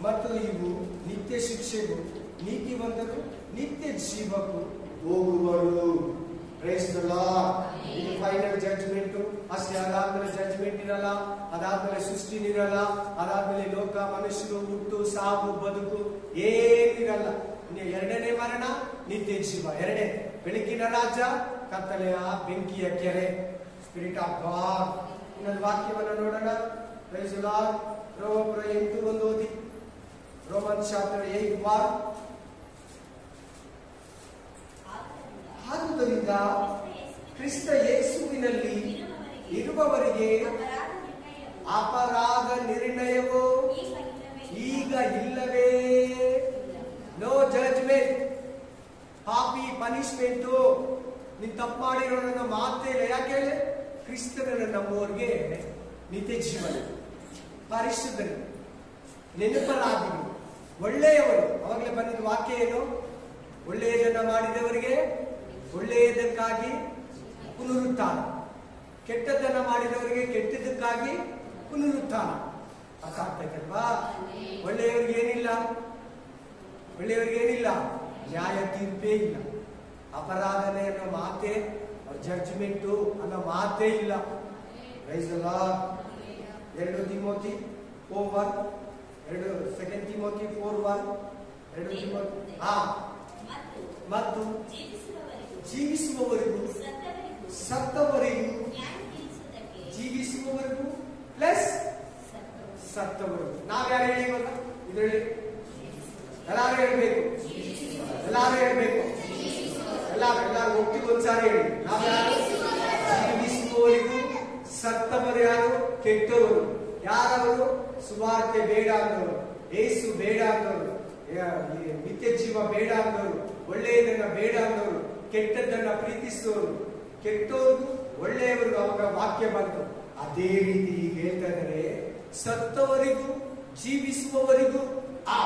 [SPEAKER 1] ಮತ್ತು ಇವು ನಿತ್ಯ ಶಿಕ್ಷೆಗೂ ನೀತಿವಂತರು ನಿತ್ಯ ಜೀವಕ್ಕೂ ಹೋಗುವರು. Praise the Lord. ಇದು ಫೈನಲ್ ಜಡ್ಜ್ಮೆಂಟ್ ಅಷ್ಟೇ. ಅದಾದ್ಮೇಲೆ ಜಡ್ಜ್ಮೆಂಟ್ ಇರಲ್ಲ, ಅದಾದ್ಮೇಲೆ ಸೃಷ್ಟಿ ಇರಲ್ಲ, ಅದಾದ್ಮೇಲೆ ಲೋಕ, ಮನುಷ್ಯರು, ಹುಟ್ಟು, ಸಾವು, ಬದುಕು ಏನಿರಲ್ಲ. 2ನೇ ಮರಣ, ನಿತ್ಯ ಜೀವ. 2ನೇ ಬೆಳಕಿನ ರಾಜ್ಯ, ಕತ್ತಲೆಯ ಬೆಂಕಿಯ ಕೆರೆ, ಸ್ಪಿರಿಟ್ ಆಫ್ ಗಾಡ್. ಇನ್ನೊಂದು ವಾಕ್ಯವನ್ನು ನೋಡೋಣ. Price the lord. ರೋಮಪುರ 8:1 ಓದಿ. Romans chapter 8:1. ಆದುದರಿಂದ ಕ್ರಿಸ್ತ ಯೇಸುವಿನಲ್ಲಿ ಇರುವವರಿಗೆ ಅಪರಾಧ ನಿರ್ಣಯವು ಈಗ ಇಲ್ಲವೇ. ನೋ ಜಡ್ಜ್ಮೆಂಟ್, ಪಾಪಿ ಪನಿಷ್ಮೆಂಟ್. ನೀನ್ ತಪ್ಪು ಮಾಡಿರೋ ನನ್ನ ಮಾತೇ ಇಲ್ಲ. ಯಾಕೆ? ಕ್ರಿಸ್ತನನ್ನು ನಂಬುವವರಿಗೆ ನಿತ್ಯ ಜೀವನ, ಪರಿಶುದ್ಧರು, ನೆನಪರಾದಿಗಳು, ಒಳ್ಳೆಯವರು. ಅವಾಗಲೇ ಬಂದಿದ್ದ ವಾಕ್ಯ ಏನು? ಒಳ್ಳೆಯದನ್ನ ಮಾಡಿದವರಿಗೆ ಒಳ್ಳೆಯದಕ್ಕಾಗಿ ಪುನರುತ್ಥಾನ, ಕೆಟ್ಟದ್ದನ್ನ ಮಾಡಿದವರಿಗೆ ಕೆಟ್ಟದಕ್ಕಾಗಿ ಪುನರುತ್ಥಾನ. ಅರ್ಥ ಆಗ್ತೈತಲ್ವಾ? ಒಳ್ಳೆಯವರಿಗೆ ಏನಿಲ್ಲ, ಒಳ್ಳೆಯವರಿಗೆ ಏನಿಲ್ಲ, ನ್ಯಾಯ ತೀರ್ಪೇ ಇಲ್ಲ. ಅಪರಾಧನೆ ಅನ್ನೋ ಮಾತೇ, ಜಡ್ಜ್ಮೆಂಟು ಅನ್ನೋ ಮಾತೇ ಇಲ್ಲ. Praise the Lord. 2 Timothy 4:1, 2 Timothy 4:1, 2 Timothy ಮತ್ತು ಜೀವಿಸುವವರೆಗೂ ಸತ್ತವರೆಗೂ, ಜೀವಿಸುವವರೆಗೂ ಪ್ಲಸ್ ಸತ್ತವರೆಗೂ. ನಾವ್ಯಾರು ಹೇಳಿ ಇವಾಗ? ಇದು ಹೇಳಿ, ಎಲ್ಲಾರು ಹೇಳ್ಬೇಕು, ಎಲ್ಲಾರು ಹೇಳ್ಬೇಕು, ಎಲ್ಲಾರು ಒಟ್ಟಿಗೆ ಒಂದ್ಸಾರಿ ಹೇಳಿ. ನಾವ್ಯಾರು? ಜೀವಿಸುವವರೆಗೂ, ಸತ್ತವರು ಯಾರು? ಕೆಟ್ಟವರು. ಯಾರವರು? ಸುವಾರ್ತೆ ಬೇಡ ಅಂದವರು, ಏಸು ಬೇಡ ಅಂದವರು, ನಿತ್ಯ ಜೀವ ಬೇಡ ಅಂದವರು, ಒಳ್ಳೆಯದನ್ನ ಬೇಡ ಅನ್ನೋರು, ಕೆಟ್ಟದ್ದನ್ನ ಪ್ರೀತಿಸುವವರು, ಕೆಟ್ಟೋರ್ಗು ಒಳ್ಳೆಯವರಿಗೂ ಅವಾಗ ವಾಕ್ಯ ಬಂತು. ಅದೇ ರೀತಿ ಈಗ ಹೇಳ್ತಾ ಇದ್ದಾರೆ, ಸತ್ತವರಿಗೂ ಜೀವಿಸುವವರಿಗೂ ಆ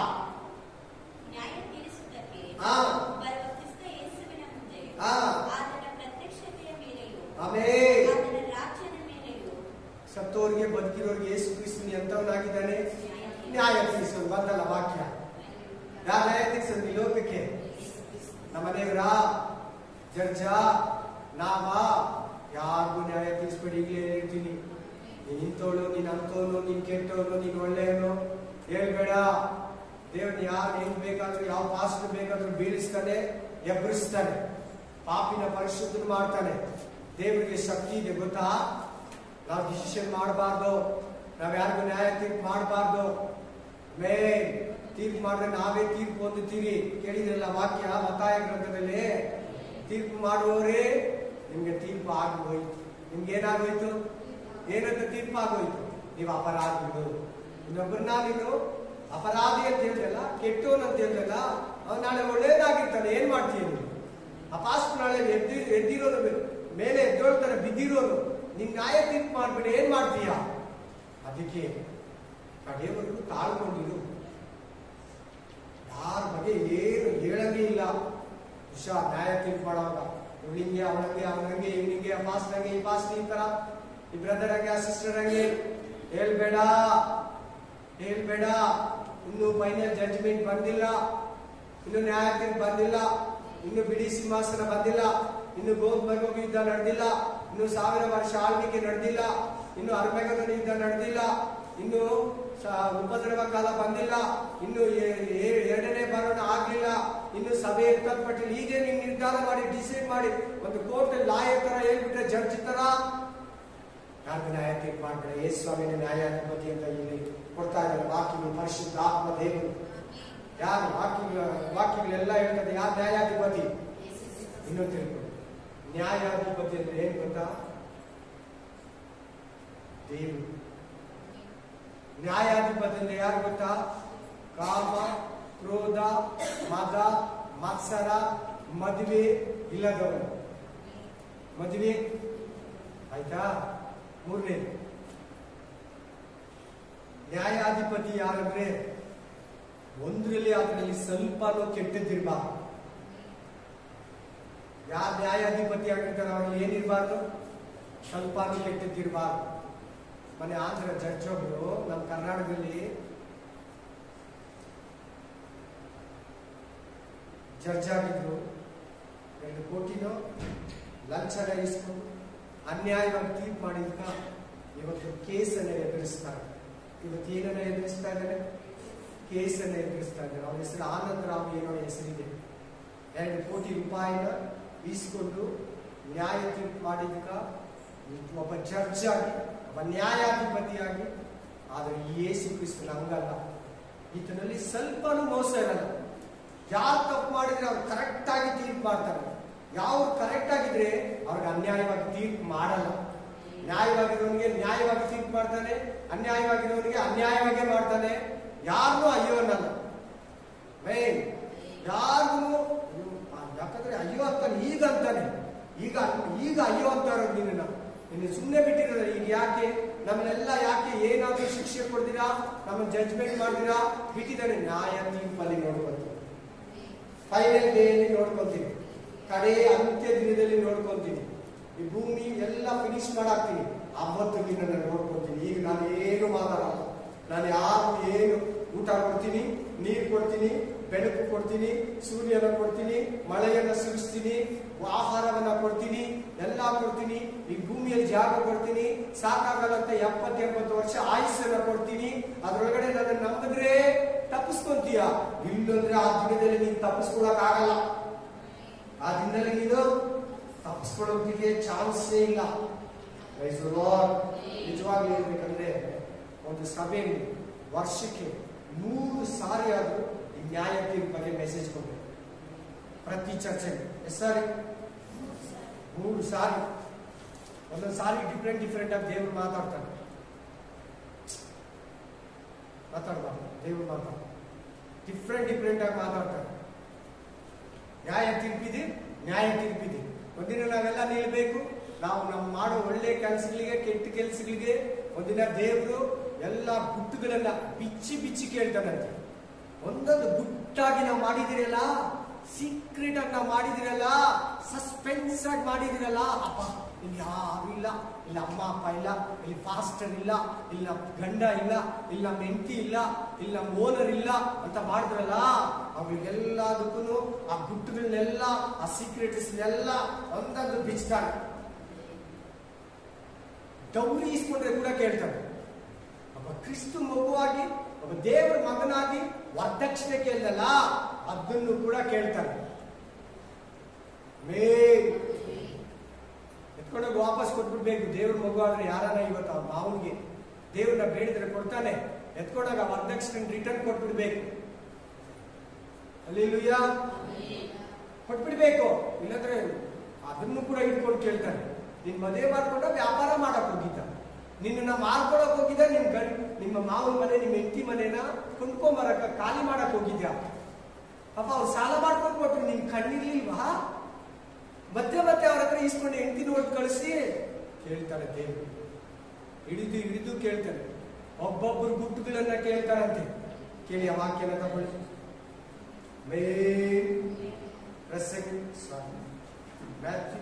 [SPEAKER 2] ನ್ಯಾಯ ತೀರಿಸುವುದಕ್ಕೆ
[SPEAKER 1] ಆ
[SPEAKER 2] ಬರುವ ಕ್ರಿಸ್ತ ಯೇಸುವಿನ ಮುಂದೆ
[SPEAKER 1] ಆ
[SPEAKER 2] ಆತನ ಪ್ರತ್ಯಕ್ಷತೆಯ ಮೇಲೆಯೂ
[SPEAKER 1] ಆಮೆನ್.
[SPEAKER 2] ಆತನ ರಾಜ್ಯದ ಮೇಲೆಯೂ
[SPEAKER 1] ಸತ್ತೋರಿಗೆ ಬದುಕಿರೋರಿಗೆ ಯೇಸು ಕ್ರಿಸ್ತನು ಎಂತವನಾಗಿದ್ದಾನೆ? ನ್ಯಾಯ ತೀರಿಸೋದು. ಬಂದಲ್ಲ ವಾಕ್ಯ. ಯಾರು ನ್ಯಾಯ ತೀರಿಸೋದು ಈ ಲೋಕಕ್ಕೆ? ನಮ್ಮ ದೇವರ ಜಡ್ಜ ನಾವಾ? ಯಾರಿಗೂ ನ್ಯಾಯ ತೀರಿಸ್ಬೇಡಿ. ಈಗಲೇ ಹೇಳ್ತೀನಿ, ನೀನ್ ಇಂಥವಳು, ನೀನ್ ಅಂತವನು, ನೀನ್ ಕೆಟ್ಟವನು, ನೀನ್ ಒಳ್ಳೆಯವನು ಹೇಳ್ಬೇಡ. ದೇವ್ರನ್ನ ಯಾರು ಹೆಂಗ್ ಬೇಕಾದ್ರೂ, ಯಾವ ಪಾಸ್ಟರ್ ಬೇಕಾದ್ರೂ ಬೀಳಿಸ್ತಾನೆ, ಎಬ್ಬರಿಸ್ತಾನೆ, ಪಾಪಿನ ಪರಿಶುದ್ಧ ಮಾಡ್ತಾನೆ. ದೇವರಿಗೆ ಶಕ್ತಿ ಇದೆ ಗೊತ್ತಾ? ನಾವು ಡಿಸಿಷನ್ ಮಾಡಬಾರ್ದು, ನಾವ್ ಯಾರಿಗೂ ನ್ಯಾಯ ತೀರ್ಪು ಮಾಡಬಾರ್ದು. ತೀರ್ಪು ಮಾಡಿದ್ರೆ ನಾವೇ ತೀರ್ಪು ಹೊಂದುತ್ತೀವಿ. ಕೇಳಿದ್ರಲ್ಲ ವಾಕ್ಯ ಮತ್ತಾಯ ಗ್ರಂಥದಲ್ಲಿ, ತೀರ್ಪು ಮಾಡುವವರೇ ನಿಮ್ಗೆ ತೀರ್ಪು ಆಗಿ ಹೋಯ್ತು. ನಿಮ್ಗೆ ಏನಾಗೋಯ್ತು? ಏನಂತ ತೀರ್ಪು ಆಗೋಯ್ತು? ನೀವು ಅಪರಾಧಿಗಳು. ಇನ್ನೊಬ್ಬರನ್ನ ನೀನು ಅಪರಾಧಿ ಅಂತ ಹೇಳಿದ್ರಲ್ಲ, ಕೆಟ್ಟವನು ಅಂತ ಹೇಳಿದ್ರಲ್ಲ, ಅವ್ನು ನಾಳೆ ಒಳ್ಳೇದಾಗಿರ್ತಾನೆ. ಏನ್ ಮಾಡ್ತೀಯ ನೀನು? ಆ ಪಾಸ್ಟ್ ನಾಳೆ ಎದ್ದಿರೋನು ಮೇಲೆ ಎದ್ದೋಳ್ತಾನೆ, ಬಿದ್ದಿರೋನು, ನಿನ್ ನ್ಯಾಯ ತೀರ್ಪು ಮಾಡ್ಬಿಟ್ಟು ಏನ್ ಮಾಡ್ತೀಯ? ಅದಕ್ಕೆ ಕಡೆಯವರೆಗೂ ತಾಳ್ಕೊಂಡಿರು. ಯಾರ ಬಗ್ಗೆ ಏನು ಹೇಳಂಗೇ ಇಲ್ಲ. ಹುಷಾರ್ ನ್ಯಾಯ ತೀರ್ಪು ಮಾಡುವಾಗ. ಇವಳಿಂಗೆ, ಅವನಿಗೆ, ಅವನಿಗೆ, ಇವನಿಗೆ, ಆ ಪಾಸ್ಟ್ನಾಗೆ, ಈ ಪಾಸ್ಟ್ ಈ ತರ, ಈ ಬ್ರದರ್ ಹಂಗೆ, ಆ ಸಿಸ್ಟರ್ ಹಂಗೆ ಹೇಳ್ಬೇಡ, ಹೇಳ್ಬೇಡ. ಇನ್ನು ಫೈನಲ್ ಜಡ್ಜ್ಮೆಂಟ್ ಬಂದಿಲ್ಲ, ಇನ್ನು ನ್ಯಾಯ ತೀರ್ಪು ಬಂದಿಲ್ಲ, ಇನ್ನು ಬಿಡಿ ಸಿಂಹಾಸನ ಬಂದಿಲ್ಲ, ಇನ್ನು ಗೋಮರ್ಗೋಗ ಯುದ್ಧ ನಡೆದಿಲ್ಲ, ಇನ್ನು 1000 ವರ್ಷ ಆಳ್ವಿಕೆ ನಡೆದಿಲ್ಲ, ಇನ್ನು ಅರ್ಮೆಗದನ ಯುದ್ಧ ನಡೆದಿಲ್ಲ, ಇನ್ನು ಉಪದ್ರವ ಕಾಲ ಬಂದಿಲ್ಲ, ಇನ್ನು 2ನೇ ಬರೋಣ ಆಗ್ಲಿಲ್ಲ, ಇನ್ನು ಸಭೆ ಎತ್ತಲ್ಪಟ್ಟಿಲ್ಲ. ಹೀಗೆ ನೀವು ನಿರ್ಧಾರ ಮಾಡಿ ಡಿಸೈಡ್ ಮಾಡಿ ಒಂದು ಕೋರ್ಟ್ ಲಾಯರ್ ತರ ಹೇಳ್ಬಿಟ್ರೆ, ಜಡ್ಜ್ ತರ ಯಾರು ನ್ಯಾಯ ತೀರ್ಪು ಮಾಡ್ಬೇಡ. ಯೇಸುಸ್ವಾಮಿನ ನ್ಯಾಯಾಧಿಪತಿ ಅಂತ ಇಲ್ಲಿ ಕೊಡ್ತಾ ಇದ್ದಾರೆ ವಾಕ್ಯಗಳು. ಪರಿಶುದ್ಧ ಆತ್ಮ ದೇವರು ಯಾರು ವಾಕ್ಯಗಳೆಲ್ಲ ಹೇಳ್ತದೆ. ಯಾರು ನ್ಯಾಯಾಧಿಪತಿ? ಇನ್ನೂ ತಿಳ್ಕೊಂಡು, ನ್ಯಾಯಾಧಿಪತಿ ಅಂದ್ರೆ ಏನ್ ಗೊತ್ತಾ? ದೇವರು. ನ್ಯಾಯಾಧಿಪತಿ ಅಂದ್ರೆ ಯಾರು ಗೊತ್ತಾ? ಕಾಮ, ಕ್ರೋಧ, ಮದ, ಮತ್ಸರ, ಮದುವೆ ಇಲ್ಲದವನು. ಮದುವೆ ಆಯ್ತಾ? 3ನೇ ನ್ಯಾಯಾಧಿಪತಿ ಯಾರಂದ್ರೆ, ಒಂದರಲ್ಲಿ ಅದರಲ್ಲಿ ಸ್ವಲ್ಪನೂ ಕೆಟ್ಟದ್ದಿರ್ಬಾರ್ದು. ಯಾರು ನ್ಯಾಯಾಧಿಪತಿ ಆಗಿರ್ತಾರೆ ಅವರಲ್ಲಿ ಏನಿರ್ಬಾರ್ದು? ಸ್ವಲ್ಪನೂ ಕೆಟ್ಟದ್ದಿರ್ಬಾರ್ದು. ಮನೆ ಆಂಧ್ರ ಜಡ್ಜ್ ಒಬ್ರು ನಮ್ಮ ಕರ್ನಾಟಕದಲ್ಲಿ ಜಡ್ಜ್ ಆಗಿದ್ರು. 2 ಕೋಟಿನೋ ಲಂಚನ ಇಸ್ಕೊಂಡು ಅನ್ಯಾಯವಾಗಿ ತೀರ್ಪು ಮಾಡಿದ್ಕ ಇವತ್ತು ಕೇಸನ್ನ ಎದುರಿಸ್ತಾರೆ. ಇವತ್ತು ಏನನ್ನ ಎದುರಿಸ್ತಾ ಇದ್ದಾರೆ? ಕೇಸನ್ನ ಎದುರಿಸ್ತಾ ಇದ್ದಾರೆ. ಅವನ ಹೆಸರು ಆನಂದ್ ರಾವ್ ಏನೋ ಹೆಸರಿದೆ. 2 ಕೋಟಿ ರೂಪಾಯಿನ ಈಸ್ಕೊಂಡು ನ್ಯಾಯ ತೀರ್ಪು ಮಾಡಿದ್ಕ ಒಬ್ಬ ಜಡ್ಜ್ ಆಗಿ, ಒಬ್ಬ ನ್ಯಾಯಾಧಿಪತಿಯಾಗಿ. ಆದರೆ ಯೇಸು ಕ್ರಿಸ್ತನ ಹಂಗಲ್ಲ. ಈತನಲ್ಲಿ ಸ್ವಲ್ಪನೂ ಮೋಸ ಇರಲ್ಲ. ಯಾರು ತಪ್ಪು ಮಾಡಿದ್ರೆ ಅವ್ರು ಕರೆಕ್ಟ್ ಆಗಿ ತೀರ್ಪು ಮಾಡ್ತಾರೆ. ಯಾವ್ದು ಕರೆಕ್ಟ್ ಆಗಿದ್ರೆ ಅವ್ರಿಗೆ ಅನ್ಯಾಯವಾಗಿ ತೀರ್ಪು ಮಾಡಲ್ಲ. ನ್ಯಾಯವಾಗಿರೋನಿಗೆ ನ್ಯಾಯವಾಗಿ ತೀರ್ಪು ಮಾಡ್ತಾನೆ, ಅನ್ಯಾಯವಾಗಿರೋನಿಗೆ ಅನ್ಯಾಯವಾಗೇ ಮಾಡ್ತಾನೆ. ಯಾರನ್ನೂ ಅಯ್ಯೋ ಅನ್ನಲ್ಲ. ಮೇನ್ ಯಾರಿಗೂ, ಯಾಕಂದ್ರೆ ಅಯ್ಯೋ ಅಂತಾನೆ ಈಗ ಅಂತಾನೆ. ಈಗ ಅಯ್ಯೋ ಅಂತಾರ ನಿನ್ನ ಸುಮ್ಮನೆ ಬಿಟ್ಟಿರೋದ. ಈಗ ಯಾಕೆ ನಮ್ಮನ್ನೆಲ್ಲ ಯಾಕೆ ಏನಾದ್ರೂ ಶಿಕ್ಷೆ ಕೊಡ್ತೀರಾ, ನಮ್ಮ ಜಡ್ಜ್ಮೆಂಟ್ ಮಾಡ್ತೀರಾ? ಬಿಟ್ಟಿದ್ದಾರೆ. ನ್ಯಾಯ ತೀರ್ಪಲ್ಲಿ ನೋಡ್ಕೊತೀವಿ, ಫೈನಲ್ ಡೇಯಲ್ಲಿ ನೋಡ್ಕೊತೀವಿ, ಕಡೆ ಅಂತ್ಯ ದಿನದಲ್ಲಿ ನೋಡ್ಕೊತೀನಿ. ಈ ಭೂಮಿ ಎಲ್ಲ ಫಿನಿಶ್ ಮಾಡಾಕ್ತೀನಿ, ಅವತ್ತು ದಿನ ನೋಡ್ಕೊತೀನಿ. ಈಗ ನಾನು ಏನು ಮಾತಾಡಲ್ಲ. ನಾನು ಯಾರು ಏನು ಊಟ ಕೊಡ್ತೀನಿ, ನೀರು ಕೊಡ್ತೀನಿ, ಬೆಳಕು ಕೊಡ್ತೀನಿ, ಸೂರ್ಯನ ಕೊಡ್ತೀನಿ, ಮಳೆಯನ್ನ ಸುರಿಸ್ತೀನಿ, ಆಹಾರವನ್ನ ಕೊಡ್ತೀನಿ, ಎಲ್ಲ ಕೊಡ್ತೀನಿ. ಈ ಭೂಮಿಯಲ್ಲಿ ಜಾಗ ಕೊಡ್ತೀನಿ. ಸಾಕಾಗಲ್ಲಂತ 70-80 ವರ್ಷ ಆಯುಷ್ಯನ್ನ ಕೊಡ್ತೀನಿ. ಅದ್ರೊಳಗಡೆ ನನ್ನ ನಂಬಿದ್ರೆ ತಪ್ಪಿಸ್ಕೊಂತೀಯ, ಇಲ್ಲಂದ್ರೆ ಆ ದಿನದಲ್ಲಿ ನೀನು ತಪ್ಪಿಸ್ಕೊಳಕ್ ಆಗಲ್ಲ. ಆ ದಿನದಲ್ಲಿ ನೀನು ತಪ್ಪಿಸ್ಕೊಳ್ಳೋದಕ್ಕೆ ಚಾನ್ಸೇ ಇಲ್ಲ. ನಿಜವಾಗ್ಲೂ ಹೇಳ್ಬೇಕಂದ್ರೆ, ಒಂದು ಸಭೆಯಲ್ಲಿ ವರ್ಷಕ್ಕೆ 100 ಸಾರಿ ಆದ್ರೂ ಈ ನ್ಯಾಯ ತೀರ್ಪು ಬಗ್ಗೆ ಮೆಸೇಜ್ ಕೊಡ್ಬೇಕು. ಪ್ರತಿ ಚರ್ಚೆಗೆ ಎಷ್ಟು ಸಾರಿ? 3 ಸಾರಿ. ಒಂದೊಂದು ಸಾರಿ ಡಿಫ್ರೆಂಟ್ ಆಗಿ ದೇವ್ರು ಮಾತಾಡ್ತಾರೆ. ಮಾತಾಡ್ಬಾರ್ದು, ದೇವ್ರು ಮಾತಾಡ್ತಾರೆ. ಡಿಫ್ರೆಂಟ್ ಆಗಿ ಮಾತಾಡ್ತಾರೆ. ನ್ಯಾಯ ತೀರ್ಪಿದೆ, ನ್ಯಾಯ ತೀರ್ಪಿದೆ. ಒಂದಿನ ನಾವೆಲ್ಲ ನಿಲ್ಬೇಕು. ನಾವು ಮಾಡೋ ಒಳ್ಳೆ ಕೆಲಸಗಳಿಗೆ, ಕೆಟ್ಟ ಕೆಲಸಗಳಿಗೆ ಒಂದಿನ ದೇವರು ಎಲ್ಲ ಗುಟ್ಟುಗಳನ್ನ ಬಿಚ್ಚಿ ಬಿಚ್ಚಿ ಕೇಳ್ತಾನಂತೆ. ಒಂದೊಂದು ಗುಟ್ಟಾಗಿ ನಾವು ಮಾಡಿದಿರಲ್ಲ, ಸೀಕ್ರೆಟ್ ಆಗಿ ನಾವು ಮಾಡಿದಿರಲ್ಲ, ಸಸ್ಪೆನ್ಸ್ ಆಗಿ ಮಾಡಿದಿರಲ್ಲ, ಅಪ್ಪ ಇಲ್ಲಿ ಯಾರು ಇಲ್ಲ, ಇಲ್ಲಿ ಅಮ್ಮ ಅಪ್ಪ ಇಲ್ಲ, ಇಲ್ಲಿ ಪಾಸ್ಟರ್ ಇಲ್ಲ, ಇಲ್ಲ ಗಂಡ ಇಲ್ಲ, ಇಲ್ಲ ಹೆಂಡತಿ ಇಲ್ಲ, ಇಲ್ಲ ಓನರ್ ಇಲ್ಲ ಅಂತ ಮಾಡಿದ್ರಲ್ಲ, ಅವ್ರಿಗೆಲ್ಲದಕ್ಕೂ ಆ ಗುಟ್ಟುಗಳನ್ನೆಲ್ಲ, ಆ ಸೀಕ್ರೆಟ್ಸ್ನೆಲ್ಲ ಒಂದೊಂದು ಬಿಚ್ತಾರೆ. ಡೌರಿ ಇಸ್ಕೊಂಡ್ರೆ ಕೂಡ ಕೇಳ್ತಾರೆ. ಒಬ್ಬ ಕ್ರಿಸ್ತು ಮಗುವಾಗಿ, ಒಬ್ಬ ದೇವರ ಮಗನಾಗಿ ವರದಕ್ಷಿಣೆ ಕೇಳಿದಲ್ಲ, ಅದನ್ನು ಕೂಡ ಕೇಳ್ತಾರೆ. ಎತ್ಕೊಂಡೋಗಿ ವಾಪಸ್ ಕೊಟ್ಬಿಡ್ಬೇಕು. ದೇವ್ರ ಮಗು ಆದ್ರೆ ಯಾರನ್ನ ಇವತ್ತು ಆ ಮಾವನಿಗೆ ದೇವ್ರನ್ನ ಬೇಡಿದ್ರೆ ಕೊಡ್ತಾನೆ. ಎತ್ಕೊಂಡಾಗ ವರದಕ್ಷಿಣೆ ರಿಟರ್ನ್ ಕೊಟ್ಬಿಡ್ಬೇಕು. ಹಲ್ಲೆಲೂಯಾ, ಕೊಟ್ಬಿಡ್ಬೇಕು. ಇಲ್ಲಂದ್ರೆ ಅದನ್ನು ಕೂಡ ಇಟ್ಕೊಂಡು ಕೇಳ್ತಾನೆ. ನಿನ್ ಮದುವೆ ಮಾಡ್ಕೊಂಡ ವ್ಯಾಪಾರ ಮಾಡಕ್ ಹೋಗಿದ್ದ, ನಿನ್ನ ಮಾರ್ಕೊಳಕ್ ಹೋಗಿದ್ದ, ನಿಮ್ಮ ಮಾವನ ಮನೆ, ನಿಮ್ಮ ಹೆಂಡತಿ ಮನೆನ ಕೊಂಡ್ಕೊಂಬರಕ ಖಾಲಿ ಮಾಡಕ್ ಹೋಗಿದ್ಯಾ? ಪಾಪ ಅವ್ರು ಸಾಲ ಮಾಡ್ಕೊಂಡು ಕೊಟ್ರು, ನಿನ್ ಕಣ್ಣಿರ್ಲಿಲ್ವಾ? ಮತ್ತೆ ಮತ್ತೆ ಅವ್ರ ಹತ್ರ ಇಸ್ಕೊಂಡು ಹೆಂಡತಿ ನೋಡಿ ಕಳಿಸಿ ಕೇಳ್ತಾರೆ. ದೇವರು ಹಿಡಿದು ಹಿಡಿದು ಕೇಳ್ತಾರೆ. ಒಬ್ಬೊಬ್ಬರು ಗುಟ್ಟುಗಳನ್ನ ಕೇಳ್ತಾರಂತೆ. ಕೇಳಿ ಆ ವಾಕ್ಯನ ತಗೊಳ್ಳಿ. ಮ್ಯಾಥ್ಯೂ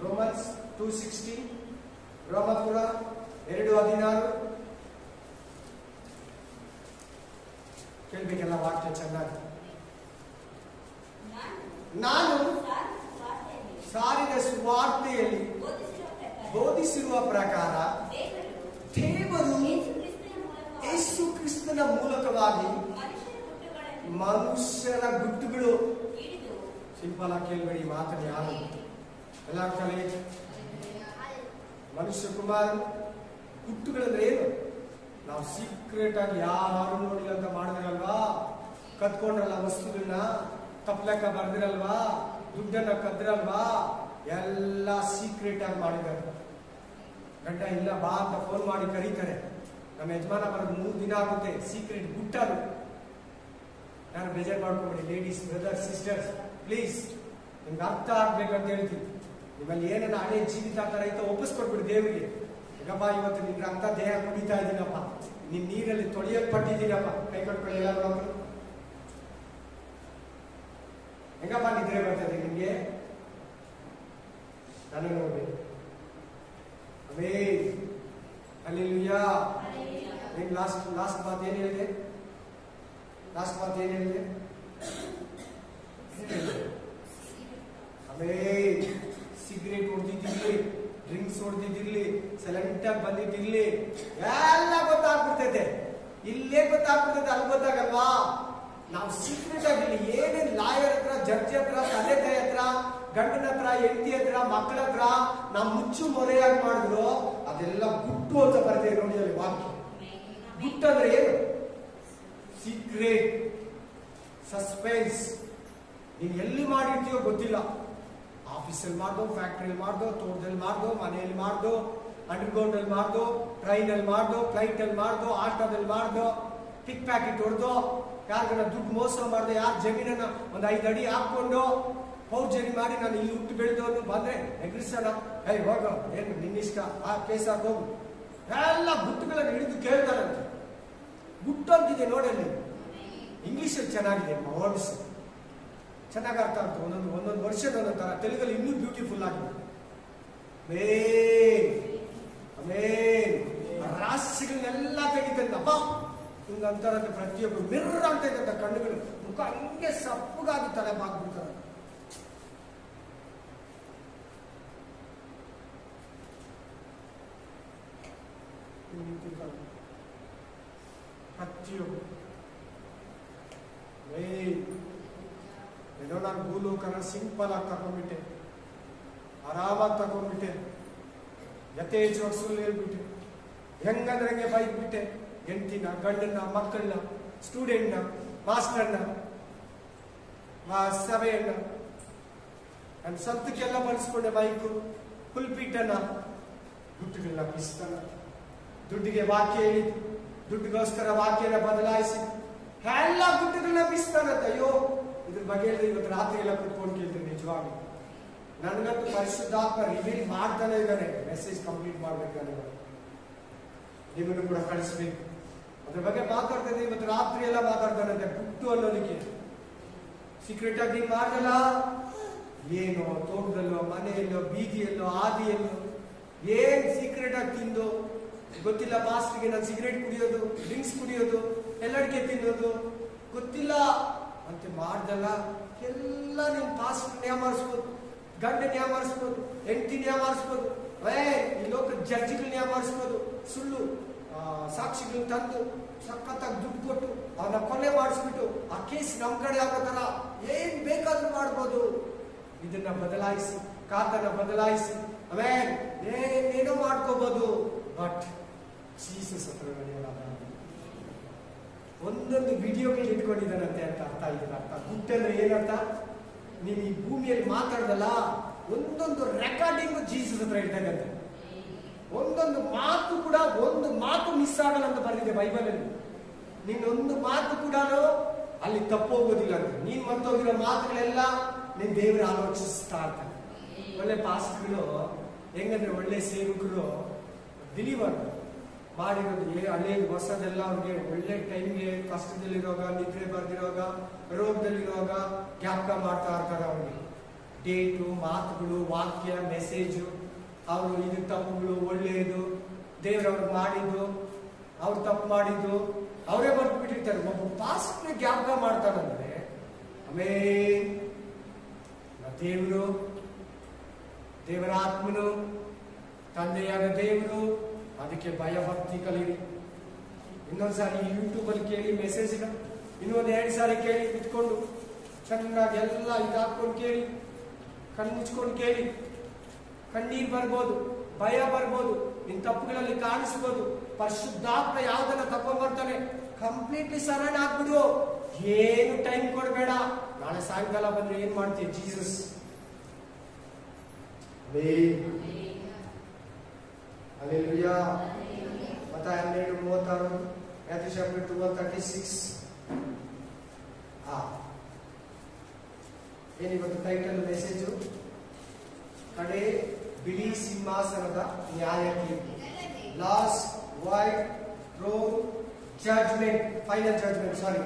[SPEAKER 1] ರೋಮನ್ಸ್ 2:16, ರೋಮಪುರ 2:16 ಕೇಳ್ಬೇಕೆಲ್ಲ ವಾಕ್ಯ ಚೆನ್ನಾಗಿ. ನಾನು ಸಾರಿದ ಸುವಾರ್ತೆಯಲ್ಲಿ ಬೋಧಿಸಿರುವ ಪ್ರಕಾರ ದೇವರು ಯೇಸು ಕ್ರಿಸ್ತನ ಮೂಲಕವಾಗಿ ಮನುಷ್ಯರ ಗುಟ್ಟುಗಳು, ಸಿಂಪಲ್ ಆಗಿ ಕೇಳಬೇಡಿ ಮಾತನ್ನು ಯಾರು ಎಲ್ಲ ಕಲೆ. ಮನುಷ್ಯ ಕುಮಾರ ಗುಟ್ಟುಗಳಂದ್ರೆ ಏನು? ನಾವು ಸೀಕ್ರೆಟ್ ಆಗಿ ಯಾರು ನೋಡಿಲ್ಲ ಅಂತ ಮಾಡಿದ್ರಲ್ವಾ, ಕತ್ಕೊಂಡ್ರಲ್ಲ ವಸ್ತುಗಳನ್ನ, ತಪ್ಲಕ್ಕ ಬರ್ದಿರಲ್ವಾ, ದುಡ್ಡನ್ನ ಕದ್ರಲ್ವಾ, ಎಲ್ಲ ಸೀಕ್ರೆಟ್ ಆಗಿ ಮಾಡಿದ್ದಾರೆ. ಗಂಡ ಇಲ್ಲ ಬಾ ಅಂತ ಫೋನ್ ಮಾಡಿ ಕರೀತಾರೆ. ನಮ್ಮ ಯಜಮಾನ ಬರೋದು 3 ದಿನ ಆಗುತ್ತೆ. ಸೀಕ್ರೆಟ್ ಗುಟ್ಟದು. ನಾನು ಬೇಜಾರು ಮಾಡ್ಕೊಂಬಿಡಿ. ಲೇಡೀಸ್, ಬ್ರದರ್ಸ್, ಸಿಸ್ಟರ್ಸ್, ಪ್ಲೀಸ್ ನಿಮ್ಗೆ ಅರ್ಥ ಆಗ್ಬೇಕಂತ ಹೇಳ್ತೀನಿ. ನಿಮ್ಮಲ್ಲಿ ಏನನ್ನ ಹಳೆ ಜೀವಿತ ತರ ಐತೋ ಒಪ್ಪಿಸ್ಕೊಟ್ಬಿಡಿ ದೇವರಿಗೆ. ಈಗಪ್ಪ ಇವತ್ತು ನಿನ್ ರಕ್ತ ದೇಹ ಕುಡಿತಾ ಇದ್ದೀನಪ್ಪ, ನಿನ್ ನೀರಲ್ಲಿ ತೊಳೆಯಲ್ಪಟ್ಟಿದ್ದೀನಪ್ಪ. ಕೈ ಕಟ್ಕೊಳ್ಳಿ ಎಲ್ಲ ನೋಡೋದು. ಹೆಂಗಪ್ಪ ನಿದ್ರೆ ಬರ್ತದೆ ನಿಮ್ಗೆ? ನಾನು ನೋಡಿ ಹಲ್ಲೆಲೂಯಾ. ನಿಮ್ ಲಾಸ್ಟ್ ಮಾತು ಏನ್ ಹೇಳಿದೆ? ಲಾಸ್ಟ್ ಮಾತು ಏನ್ ಹೇಳಿದೆ? ಸಿಗರೇಟ್ ಹೊಡೆದಿದ್ದಿರ್ಲಿ, ಡ್ರಿಂಕ್ಸ್ ಹೊಡೆದಿದ್ದಿರ್ಲಿ, ಸೈಲೆಂಟ್ ಆಗಿ ಬಂದಿದ್ದಿರ್ಲಿ, ಎಲ್ಲ ಗೊತ್ತಾಗ್ಬಿಡ್ತೈತೆ. ಇಲ್ಲೇ ಗೊತ್ತಾಗ್ಬಿಡ್ತೈತೆ, ಅಲ್ಲಿ ಗೊತ್ತಾಗಲ್ವಾ? ನಾವು ಸೀಕ್ರೆಟ್ ಆಗಿರ್ಲಿ, ಏನೇನ್ ಲಾಯರ್ ಹತ್ರ, ಜಡ್ಜ್ ಹತ್ರ, ತಂದೆ ತಾಯಿ ಹತ್ರ, ಗಂಡನ ಹತ್ರ, ಹೆಂಡತಿ ಹತ್ರ, ಮಕ್ಕಳ ಹತ್ರ ನಾವು ಮುಚ್ಚು ಮೊರೆಯಾಗಿ ಮಾಡಿದ್ರು ಅದೆಲ್ಲ ಗುಟ್ಟು ಅಂತ ಬರ್ತೇವೆ. ನೋಡಿ ಅಲ್ಲಿ ವಾಕ್ಯ. ಗುಟ್ಟು ಅಂದ್ರೆ ಏನು? Secret, suspense. ನೀನ್ ಎಲ್ಲಿ ಮಾಡಿರ್ತೀಯೋ ಗೊತ್ತಿಲ್ಲ. ಆಫೀಸಲ್ಲಿ ಮಾಡ್ದೋ, ಫ್ಯಾಕ್ಟ್ರಿಯಲ್ಲಿ ಮಾಡ್ದೋ, ತೋಟದಲ್ಲಿ ಮಾಡ್ದೋ, ಮನೆಯಲ್ಲಿ ಮಾಡ್ದೋ, ಅಂಡರ್ಗ್ರೌಂಡ್ ಅಲ್ಲಿ ಮಾಡ್ದೋ, ಟ್ರೈನ್ ಅಲ್ಲಿ ಮಾಡ್ದೋ, ಫ್ಲೈಟ್ ಅಲ್ಲಿ ಮಾಡ್ದೋ, ಆಟೋದಲ್ಲಿ ಮಾಡ್ದೋ, ಪಿಕ್ ಪ್ಯಾಕೆಟ್ ಹೊಡೆದೋ, ಯಾರಿಗನ್ನ ದುಡ್ಡು ಮೋಸ ಮಾಡ್ದೆ, ಯಾರ ಜಮೀನನ್ನ 1 5 ಅಡಿ ಹಾಕೊಂಡು ಪೌರ್ಜರಿ ಮಾಡಿ ನಾನು ಇಲ್ಲಿ ಹುಟ್ಟು ಬೆಳೆದವನು ಬಂದ್ರೆ ಎಗ್ರಿಸೋಣ, ಹೋಗೋ ಏನು ನಿನ್ನಿಷ್ಟ, ಆ ಕೇಸ್ ಹಾಕೋಗು, ಎಲ್ಲ ಗುಟ್ಟುಗಳನ್ನು ಹಿಡಿದು ಕೇಳ್ತಾರಂತೆ. ಗುಟ್ಟು ಅಂತಿದೆ ನೋಡಲ್ಲಿ. ಇಂಗ್ಲಿಷಲ್ಲಿ ಚೆನ್ನಾಗಿದೆ ವರ್ಡ್ಸ್, ಚೆನ್ನಾಗಿ ಅರ್ಥ ಆಗ್ತದೆ. ಒಂದೊಂದು ವರ್ಷದ ಒಂದೊಂದು ತರ. ತೆಲುಗಲ್ಲಿ ಇನ್ನೂ ಬ್ಯೂಟಿಫುಲ್ ಆಗಿದೆ. ರಾಶಿಗಳನ್ನೆಲ್ಲ ತೆಗಿತಂದಪ್ಪ ಹಿಂಗಂತಾರಂತೆ. ಪ್ರತಿಯೊಬ್ಬರು ಮಿರ್ರ್ ಅಂತ ಇದ್ದಂತ ಕಣ್ಣುಗಳು, ಮುಖ ಹಂಗೆ ಸಪ್ಪಗಾಗಿ ತಲೆ ಬಾಗ್ಬಿಡ್ತಾರೆ. ಪ್ರತಿಯೊಬ್ಬರು ಏನೋ ನಾನು ಭೂಲೋಕನ ಸಿಂಪಲ್ ಆಗಿ ತಗೊಂಡ್ಬಿಟ್ಟೆ, ಆರಾಮಾಗಿ ತಗೊಂಡ್ಬಿಟ್ಟೆ, ಯಥೇಚ್ಛವಾಗಿ ಸುಳ್ಳು ಹೇಳ್ಬಿಟ್ಟೆ, ಹೆಂಗಂದ್ರೆ ಹಂಗೆ ಬೈದ್ಬಿಟ್ಟೆ. ಹೆಂಡತಿನ, ಗಂಡನ್ನ, ಮಕ್ಕಳನ್ನ, ಸ್ಟೂಡೆಂಟ್ನ, ಮಾಸ್ಟರ್ನ, ಸಭೆಯನ್ನ, ನನ್ನ ಸತ್ತಕ್ಕೆಲ್ಲ ಬಳಸ್ಕೊಂಡೆ. ಬೈಕು, ಪುಲ್ಪಿಟ್ಟನ್ನ, ದುಡ್ಡುಗಳನ್ನ ಪಿಸ್ತಾನ, ದುಡ್ಡಿಗೆ ವಾಕ್ಯ ಹೇಳಿದ್ದು, ದುಡ್ಡಿಗೋಸ್ಕರ ವಾಕ್ಯನ ಬದಲಾಯಿಸಿ, ಎಲ್ಲ ಗುಡ್ಡಗಳನ್ನ ಬೀಸ್ತಾನಂತೆ. ಅಯ್ಯೋ, ಇದ್ರ ಬಗ್ಗೆ ಇವತ್ತು ರಾತ್ರಿ ಎಲ್ಲ ಕುತ್ಕೊಂಡು ಕೇಳ್ತೀನಿ. ನಿಜವಾಗಿ ನನಗಂತೂ ಪರಿಶುದ್ಧಾತ್ಮ ರಿವೀಲ್ ಮಾಡ್ತಾನೆ ಇದ್ದಾನೆ. ಮೆಸೇಜ್ ಕಂಪ್ಲೀಟ್ ಮಾಡ್ಬೇಕಾದ್ರೆ ನಿಮ್ಮನ್ನು ಕೂಡ ಕಳಿಸ್ಬೇಕು. ಅದ್ರ ಬಗ್ಗೆ ಮಾತಾಡ್ತಾನೆ. ಇವತ್ತು ರಾತ್ರಿ ಎಲ್ಲ ಮಾತಾಡ್ತಾನಂತೆ. ಗುಟ್ಟು ಅನ್ನೋದಕ್ಕೆ ಸೀಕ್ರೆಟ್ ಆಗಿ ನೀನ್ ಮಾಡಲ್ಲ. ಏನೋ ತೋಟದಲ್ಲೋ, ಮನೆಯಲ್ಲೋ, ಬೀದಿಯಲ್ಲೋ, ಆದಿಯಲ್ಲೋ ಏನ್ ಸೀಕ್ರೆಟ್ ಆಗಿ ತಿಂದು ಗೊತ್ತಿಲ್ಲ. ಪಾಸ್ಟ್ಗೆ ನಾನು ಸಿಗರೇಟ್ ಕುಡಿಯೋದು, ಡ್ರಿಂಕ್ಸ್ ಕುಡಿಯೋದು, ಎಲ್ಲಡಿಕೆ ತಿನ್ನೋದು ಗೊತ್ತಿಲ್ಲ ಅಂತ ಮಾಡ್ದಲ್ಲ. ಎಲ್ಲ ನಿಮ್ ಪಾಸ್ಟ್ ನ್ಯಾಮಾರಿಸ್ಬೋದು, ಗಂಡ ನ್ಯಾಮಾರಿಸ್ಬೋದು, ಹೆಂಡತಿ ನ್ಯಾಮಾರಿಸ್ಬೋದು, ಈ ಲೋಕದ ಜಡ್ಜಿಗಳು ನ್ಯಾಮಾರಿಸ್ಬೋದು. ಸುಳ್ಳು ಸಾಕ್ಷಿಗಳು ತಂದು ಸಖತ್ತಾಗಿ ದುಡ್ಡು ಕೊಟ್ಟು ಅವನ್ನ ಕೊಲೆ ಮಾಡಿಸ್ಬಿಟ್ಟು ಆ ಕೇಸ್ ನಮ್ ಕಡೆ ಆಗೋ ತರ ಏನ್ ಬೇಕಾದ್ರೂ ಮಾಡ್ಬೋದು. ಇದನ್ನ ಬದಲಾಯಿಸಿ, ಕಾತನ ಬದಲಾಯಿಸಿ ಏನೇನೋ ಮಾಡ್ಕೋಬಹುದು. ಬಟ್ ಜೀಸಸ್ ಹತ್ರ ನಡೆಯೋಣ. ಒಂದೊಂದು ವಿಡಿಯೋಗಳು ಇಟ್ಕೊಂಡಿದ್ದಾನಂತೆ ಅಂತ ಅರ್ಥ. ಇದನ್ನ ಅರ್ಥ ಗುಟ್ಟಂದ್ರೆ ಏನರ್ಥ? ನೀನು ಈ ಭೂಮಿಯಲ್ಲಿ ಮಾತಾಡ್ದಲ್ಲ, ಒಂದೊಂದು ರೆಕಾರ್ಡಿಂಗ್ ಜೀಸಸ್ ಹತ್ರ ಇರ್ತಕ್ಕಂತೆ. ಒಂದೊಂದು ಮಾತು ಕೂಡ, ಒಂದು ಮಾತು ಮಿಸ್ ಆಗಲ್ಲ ಅಂತ ಬರೆದಿದೆ ಬೈಬಲ್ ಅಲ್ಲಿ. ನಿನ್ನೊಂದು ಮಾತು ಕೂಡ ಅಲ್ಲಿ ತಪ್ಪೋಗೋದಿಲ್ಲ ಅಂತ. ನೀನ್ ಮರ್ತೋಗಿರೋ ಮಾತುಗಳೆಲ್ಲ ನಿನ್ ದೇವರು ಆಲೋಚಿಸ್ತಾ ಇರ್ತಾನೆ. ಒಳ್ಳೆ ಪಾಸ್ಟ್ಗಳು ಹೆಂಗಂದ್ರೆ ಒಳ್ಳೆ ಸೇವಕರು ಬಿಲೀವರ್ ಮಾಡಿರೋದು ಹಳೆ ಹೊಸದೆಲ್ಲ ಅವ್ರಿಗೆ ಒಳ್ಳೆ ಟೈಮ್ಗೆ, ಕಷ್ಟದಲ್ಲಿರುವಾಗ, ನಿದ್ರೆ ಬರ್ದಿರುವಾಗ, ರೋಗದಲ್ಲಿರುವಾಗ ಜ್ಞಾಪಕ ಮಾಡ್ತಾ ಇರ್ತಾರೆ. ಅವ್ರಿಗೆ ಡೇಟು, ಮಾತುಗಳು, ವಾಕ್ಯ, ಮೆಸೇಜು, ಅವರು ಇದು ತಪ್ಪುಗಳು, ಒಳ್ಳೆಯದು, ದೇವ್ರವ್ರಿಗೆ ಮಾಡಿದ್ದು, ಅವ್ರು ತಪ್ಪು ಮಾಡಿದ್ದು ಅವರೇ ಬರ್ದು ಬಿಟ್ಟಿರ್ತಾರೆ. ಒಬ್ಬ ಪಾಸ್ಟ್ ಜ್ಞಾಪಕ ಮಾಡ್ತಾರಂದ್ರೆ ಆಮೇಲೆ ದೇವರು, ದೇವರ ಆತ್ಮನು, ತಂದೆಯಾದ ದೇವರು, ಅದಕ್ಕೆ ಭಯ ಭಕ್ತಿ ಕಲೀರಿ. ಇನ್ನೊಂದ್ಸಾರಿ ಯೂಟ್ಯೂಬ್ ಅಲ್ಲಿ ಕೇಳಿ ಮೆಸೇಜ್, ಇನ್ನೊಂದು 2 ಸಾರಿ ಕೇಳಿ ಇಟ್ಕೊಂಡು ಚೆನ್ನಾಗಿ ಎಲ್ಲ ಇದಾಕೊಂಡು ಕೇಳಿ, ಕಣ್ಣು ಮುಚ್ಕೊಂಡು ಕೇಳಿ. ಕಣ್ಣೀರ್ ಬರ್ಬೋದು, ಭಯ ಬರ್ಬೋದು, ನಿನ್ ತಪ್ಪುಗಳಲ್ಲಿ ಕಾಣಿಸ್ಬೋದು. ಪರಿಶುದ್ಧಾತ್ಮ ಯಾವ್ದನ್ನ ತಕೊಂಡ್ಬರ್ತಾನೆ, ಕಂಪ್ಲೀಟ್ಲಿ ಸರೆಂಡರ್ ಆಗ್ಬಿಡು. ಏನು ಟೈಮ್ ಕೊಡಬೇಡ. ನಾಳೆ ಸಾಯಂಕಾಲ ಬಂದ್ರೆ ಏನ್ ಮಾಡ್ತೀಯ? Jesus Hallelujah. Matthew 12:36, Matthew chapter 12:36. ಏನಿವತ್ತು ಟೈಟಲ್ ಮೆಸೇಜು? ಕಡೆ ಬಿಳಿ ಸಿಂಹಾಸನದ ನ್ಯಾಯ ತೀರ್ಪು. Last white throne judgment, final judgment. ಸಾರಿ,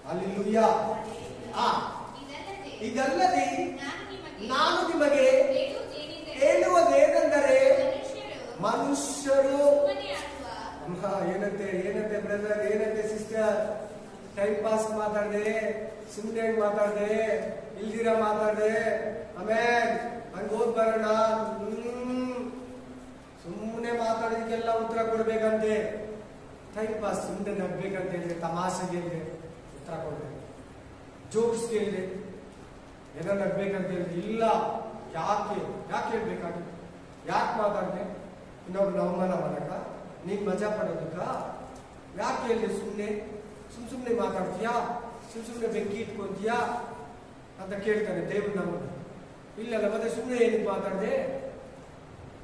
[SPEAKER 1] ಹಲ್ಲೆಲೂಯಾ. ಇದಲ್ಲದೆ ನಾನು ನಿಮಗೆ ಹೇಳುವುದೇನೆಂದರೆ, ಮನುಷ್ಯರು ಏನಂತೆ ಏನಂತೆ ಬ್ರದರ್, ಏನಂತೆ ಸಿಸ್ಟರ್, ಟೈಮ್ ಪಾಸ್ ಮಾತಾಡ್ದೆ, ಸುಮ್ಮನೆ ಮಾತಾಡ್ದೆ, ಇಲ್ದಿರ ಮಾತಾಡ್ದೆ, ಆಮೇಲೆ ಹಂಗ ಹೋಗ್ ಬರೋಣ, ಸುಮ್ಮನೆ ಮಾತಾಡೋದಕ್ಕೆಲ್ಲ ಉತ್ತರ ಕೊಡ್ಬೇಕಂತೆ. ಟೈಮ್ ಪಾಸ್ ಸುಮ್ಮನೆ ನಗ್ಬೇಕಂತ ಹೇಳಿದ್ರೆ, ತಮಾಷೆಗೆ ಹೇಳಿದ್ರೆ ಉತ್ತರ ಕೊಡ್ಬೇಕು, ಜೋಕ್ಸ್ ಕೇಳಿದೆ ಏನೋ ನಗ್ಬೇಕಂತ ಹೇಳಿದ್ರೆ ಇಲ್ಲ. ಯಾಕೆ ಹೇಳ್ಬೇಕಾಗಿ? ಯಾಕೆ ಮಾತಾಡ್ದೆ? ಇನ್ನೊಬ್ರು ಅವಮಾನ ಮಾಡಕ, ನೀನ್ ಮಜಾ ಪಡೋದಕ್ಕ? ಯಾಕೆ ಹೇಳಿದೆ? ಸುಮ್ಮನೆ ಮಾತಾಡ್ತೀಯಾ? ಸುಮ್ಮನೆ ಬೆಂಕಿ ಇಟ್ಕೊಂತೀಯಾ ಅಂತ ಕೇಳ್ತಾನೆ ದೇವ್ರು ನಮ್ಮನ್ನ. ಇಲ್ಲಲ್ಲ, ಮತ್ತೆ ಸುಮ್ಮನೆ ಏನಕ್ಕೆ ಮಾತಾಡ್ದೆ?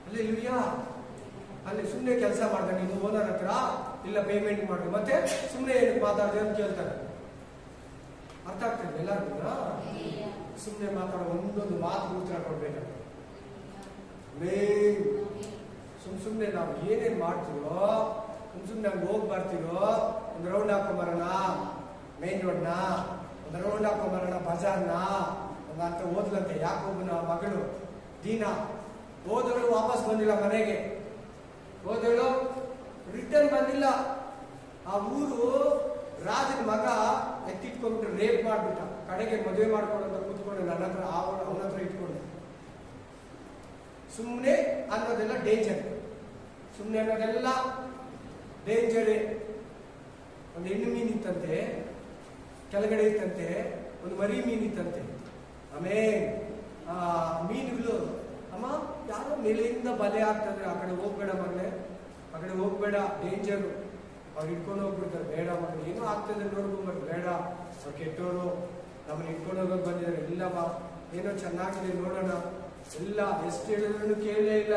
[SPEAKER 1] ಹಲ್ಲೆಲೂಯಾ. ಅಲ್ಲಿ ಸುಮ್ಮನೆ ಕೆಲಸ ಮಾಡ್ದೆ ನೀನು ಓನರ್ ಹತ್ರ, ಇಲ್ಲ ಪೇಮೆಂಟ್ ಮಾಡು, ಮತ್ತೆ ಸುಮ್ಮನೆ ಏನಕ್ಕೆ ಮಾತಾಡ್ದೆ ಅಂತ ಕೇಳ್ತಾನೆ. ಅರ್ಥ ಆಗ್ತದೆ ಎಲ್ಲರಿಗೂ? ಸುಮ್ಮನೆ ಮಾತಾಡೋ ಒಂದೊಂದು ಮಾತು ಉತ್ತರ ಕೊಡ್ಬೇಕಂತ. ಸುಮ್ಮನೆ ನಾವು ಏನೇನ್ ಮಾಡ್ತೀವೋ, ಸುಮ್ಮನೆ ಹಂಗೆ ಹೋಗಿ ಬರ್ತೀರೋ, ಒಂದು ರೌಂಡ್ ಹಾಕೊಂಬರೋಣ ಮೇನ್ ರೋಡ್ನ, ಒಂದು ರೌಂಡ್ ಹಾಕೊಂಬರೋಣ ಬಜಾರ್ನ ಅಂತ ಓದ್ಲಂತೆ. ಯಾಕೊಬ್ಬನ ಮಗಳು ದೀನಾ ಓದಳು ವಾಪಸ್ ಬಂದಿಲ್ಲ ಮನೆಗೆ. ಓದಳು ರಿಟರ್ನ್ ಬಂದಿಲ್ಲ. ಆ ಊರು ರಾಜನ ಮಗ ಎತ್ತಿಟ್ಕೊಂಡ್ಬಿಟ್ಟು ರೇಪ್ ಮಾಡ್ಬಿಟ್ಟ. ಕಡೆಗೆ ಮದುವೆ ಮಾಡ್ಕೊಂಡು ಕೂತ್ಕೊಂಡು ನನ್ನ ಹತ್ರ, ಅವನ ಹತ್ರ ಇಟ್ಕೊಂಡು. ಸುಮ್ಮನೆ ಅನ್ನೋದೆಲ್ಲ ಡೇಂಜರ್. ಸುಮ್ಮನೆ ಅನ್ನೋದೆಲ್ಲ ಡೇಂಜರೇ. ಒಂದು ಹೆಣ್ಣು ಮೀನಿತ್ತಂತೆ, ಕೆಳಗಡೆ ಇತ್ತಂತೆ ಒಂದು ಮರಿ ಮೀನಿತ್ತಂತೆ. ಆಮೇಲೆ ಆ ಮೀನುಗಳು, ಅಮ್ಮ ಯಾರೋ ಮೇಲೆಯಿಂದ ಬಲೆ ಆಗ್ತದೆ, ಆ ಕಡೆ ಹೋಗ್ಬೇಡ ಮಗನೆ, ಆ ಕಡೆ ಹೋಗ್ಬೇಡ, ಡೇಂಜರು, ಅವ್ರು ಇಟ್ಕೊಂಡು ಹೋಗ್ಬಿಡ್ತಾರೆ. ಬೇಡ ಮಗನ, ಏನೋ ಆಗ್ತದೆ ನೋಡ್ಕೊಂಬರ್ದು, ಬೇಡ, ಅವ್ರು ಕೆಟ್ಟೋರು, ನಮ್ಮನ್ನ ಇಟ್ಕೊಂಡು ಹೋಗೋಕೆ ಬಂದಿದ್ದಾರೆ. ಇಲ್ಲಮ್ಮ, ಏನೋ ಚೆನ್ನಾಗಿದೆ ನೋಡೋಣ. ಇಲ್ಲ, ಎಷ್ಟು ಹೇಳಿದ್ರು ಕೇಳಲೇ ಇಲ್ಲ.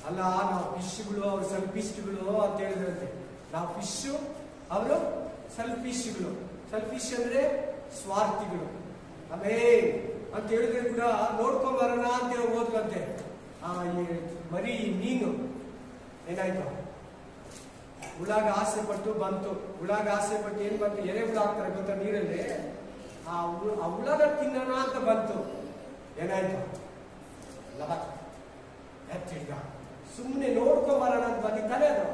[SPEAKER 1] ಅಲ್ಲ, ನಾವು ಫಿಶ್ಗಳು, ಅವ್ರು ಸೆಲ್ಫಿಸ್ಟ್ಗಳು ಅಂತ ಹೇಳಿದ್ರಂತೆ. ನಾವು ಫಿಶ್, ಅವರು ಸೆಲ್ಫಿಶ್ಗಳು. ಸೆಲ್ಫಿಶ್ ಅಂದ್ರೆ ಸ್ವಾರ್ಥಿಗಳು. ಆಮೇಲೆ ಅಂತ ಹೇಳಿದ್ರೆ ಕೂಡ ನೋಡ್ಕೊಂಬರೋಣ ಅಂತ ಹೋದ್ಲಂತೆ. ಈ ಮರಿ ಮೀನು ಏನಾಯ್ತು, ಹುಳಾಗ ಆಸೆ ಪಟ್ಟು ಬಂತು. ಹುಳಾಗ ಆಸೆ ಪಟ್ಟು ಏನ್ ಬಂತು, ಎರೆ ಹುಳ ಹಾಕ್ತಾರೆ ಗೊತ್ತಾ ನೀರಲ್ಲಿ, ಆ ಹುಳನ ತಿನ್ನೋಣ ಅಂತ ಬಂತು. ಏನಾಯ್ತು, ಎತ್ತಿಡ್ದ. ಸುಮ್ಮನೆ ನೋಡ್ಕೊಂಬರೋಣ ಅಂತ ಬಂದಿದ್ದಾನೆ. ಅದು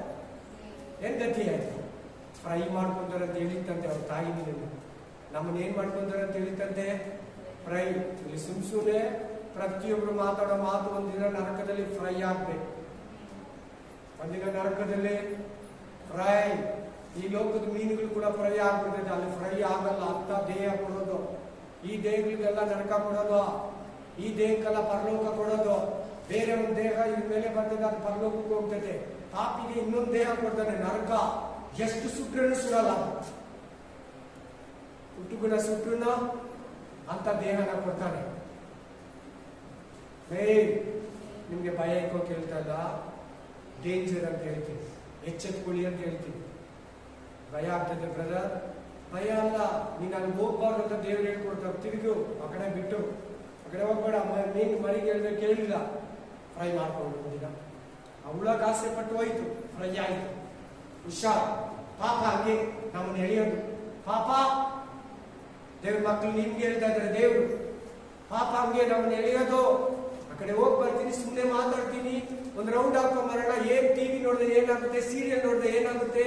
[SPEAKER 1] ಏನ್ ಗತಿ ಆಯ್ತು, ಫ್ರೈ ಮಾಡ್ಕೊಂತಾರೆ ಅಂತ ಹೇಳಿತ್ತಂತೆ ಅವ್ರ ತಾಯಿ. ನಮ್ಮನ್ನ ಏನ್ ಮಾಡ್ಕೊಂತಾರೆ ಅಂತ ಹೇಳಿತ್ತಂತೆ, ಫ್ರೈ. ಇಲ್ಲಿ ಸುಮ್ನೆ ಪ್ರತಿಯೊಬ್ರು ಮಾತಾಡೋ ಮಾತು ಒಂದಿನ ನರಕದಲ್ಲಿ ಫ್ರೈ ಆಗ್ಬೇಕು. ಒಂದಿನ ನರಕದಲ್ಲಿ ಫ್ರೈ. ಈ ಲೋಕದ ಮೀನುಗಳು ಕೂಡ ಫ್ರೈ ಆಗ್ಬಿಡ್ತದೆ, ಅಲ್ಲಿ ಫ್ರೈ ಆಗಲ್ಲ. ಅಂತ ದೇಹ ಕೊಡೋದು, ಈ ದೇಹಗಳಿಗೆಲ್ಲ ನರಕ ಕೊಡೋದು, ಈ ದೇಹಕ್ಕೆಲ್ಲ ಪರಲೋಕ ಕೊಡೋದು. ಬೇರೆ ಒಂದು ದೇಹ ಇದ್ರ ಮೇಲೆ ಬರ್ತದೆ, ಅದು ಪರಲೋಕಕ್ಕೆ ಹೋಗ್ತದೆ. ಪಾಪಿಗೆ ಇನ್ನೊಂದು ದೇಹ ಕೊಡ್ತಾನೆ, ನರಕ. ಎಷ್ಟು ಸುಟ್ರೂ ಸುಡಲ್ಲ, ಹುಟ್ಟುಗುಣ ಸುಟ್ರು ಅಂತ ದೇಹನ ಕೊಡ್ತಾನೆ. ನಿಮ್ಗೆ ಭಯ ಇಕ್ಕೋ ಕೇಳ್ತಾ ಇಲ್ಲ, ಡೇಂಜರ್ ಅಂತ ಹೇಳ್ತೀನಿ, ಎಚ್ಚೆತ್ಕೊಳ್ಳಿ ಅಂತ ಹೇಳ್ತೀನಿ. ಭಯ ಆಗ್ತದೆ ಬ್ರದರ್, ಭಯ ಅಲ್ಲ, ನೀನ್ ಅಲ್ಲಿ ಹೋಗ್ಬಾರ್ದು ಅಂತ ದೇವ್ರು ಹೇಳ್ಕೊಡ್ತಾರೆ. ತಿರುಗು ಆ ಕಡೆ ಬಿಟ್ಟು, ಆ ಕಡೆ ಹೋಗ್ಬೇಡ. ನೀನು ಮರಿಗೆ ಹೇಳಿದ್ರೆ ಕೇಳಿಲ್ಲ, ಫ್ರೈ ಮಾಡ್ಕೊಂಡು ಒಂದಿನ ಅವಳಾಗ ಆಸೆ ಪಟ್ಟು ಹೋಯ್ತು, ಫ್ರೈ ಆಯ್ತು. ಹುಷಾರ್. ಪಾಪ ಹಂಗೆ ನಮ್ಮನ್ನು ಎಳೆಯೋದು. ಪಾಪ ದೇವ್ರ ಮಕ್ಕಳು ನಿಮ್ಗೆ ಹೇಳ್ತಾ ಇದ್ದಾರೆ ದೇವ್ರು, ಪಾಪ ಹಂಗೆ ನಮ್ಮನ್ನು ಎಳೆಯೋದು. ಆ ಕಡೆ ಹೋಗಿ ಬರ್ತೀನಿ, ಸುಮ್ಮನೆ ಮಾತಾಡ್ತೀನಿ, ಒಂದು ರೌಂಡ್ ಹಾಕೊಂಬರೋಣ. ಏನ್ ಟಿವಿ ನೋಡಿದ್ರೆ ಏನಾಗುತ್ತೆ, ಸೀರಿಯಲ್ ನೋಡಿದ್ರೆ ಏನಾಗುತ್ತೆ,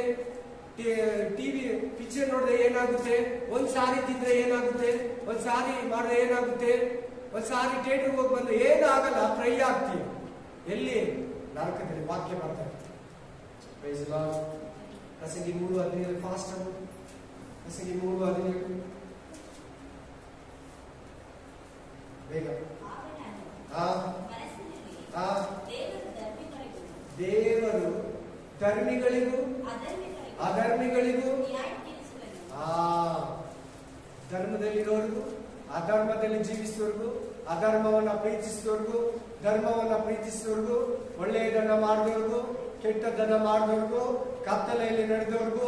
[SPEAKER 1] ಟಿವಿ ಪಿಕ್ಚರ್ ನೋಡಿದ್ರೆ ಏನಾಗುತ್ತೆ, ಒಂದ್ ಸಾರಿ ತಿಂದ್ರೆ ಏನಾಗುತ್ತೆ, ಒಂದ್ ಸಾರಿ ಮಾಡಿದ್ರೆ ಏನಾಗುತ್ತೆ, ಒಂದ್ ಸಾರಿ ಥಿಯೇಟರ್ಗೆ ಹೋಗಿ ಬಂದ್ರೆ ಏನಾಗಲ್ಲ, ಫ್ರೈ ಆಗ್ತೀವಿ. ಎಲ್ಲಿ, ನರಕದಲ್ಲಿ. ವಾಕ್ಯ ಮಾಡ್ತಾರೆ. ಪ್ರಸಂಗಿ 3:17 ಫಾಸ್ಟ್ ಆಗ. ಪ್ರಸಂಗಿ 3:17 ಬೇಗ. ದೇವರು ಧರ್ಮಿಗಳಿಗೂ ಅಧರ್ಮಿಗಳಿಗೂ, ಧರ್ಮದಲ್ಲಿರೋರ್ಗು ಅಧರ್ಮದಲ್ಲಿ ಜೀವಿಸೋರ್ಗು, ಅಧರ್ಮವನ್ನ ಪ್ರೀತಿಸಿದವ್ರಿಗೂ ಧರ್ಮವನ್ನ ಪ್ರೀತಿಸಿದವ್ರಿಗೂ, ಒಳ್ಳೆಯದನ್ನ ಮಾಡಿದವ್ರಿಗೂ ಕೆಟ್ಟದ್ದನ್ನ ಮಾಡಿದವ್ರಿಗೂ, ಕತ್ತಲೆಯಲ್ಲಿ ನಡೆದವ್ರಿಗೂ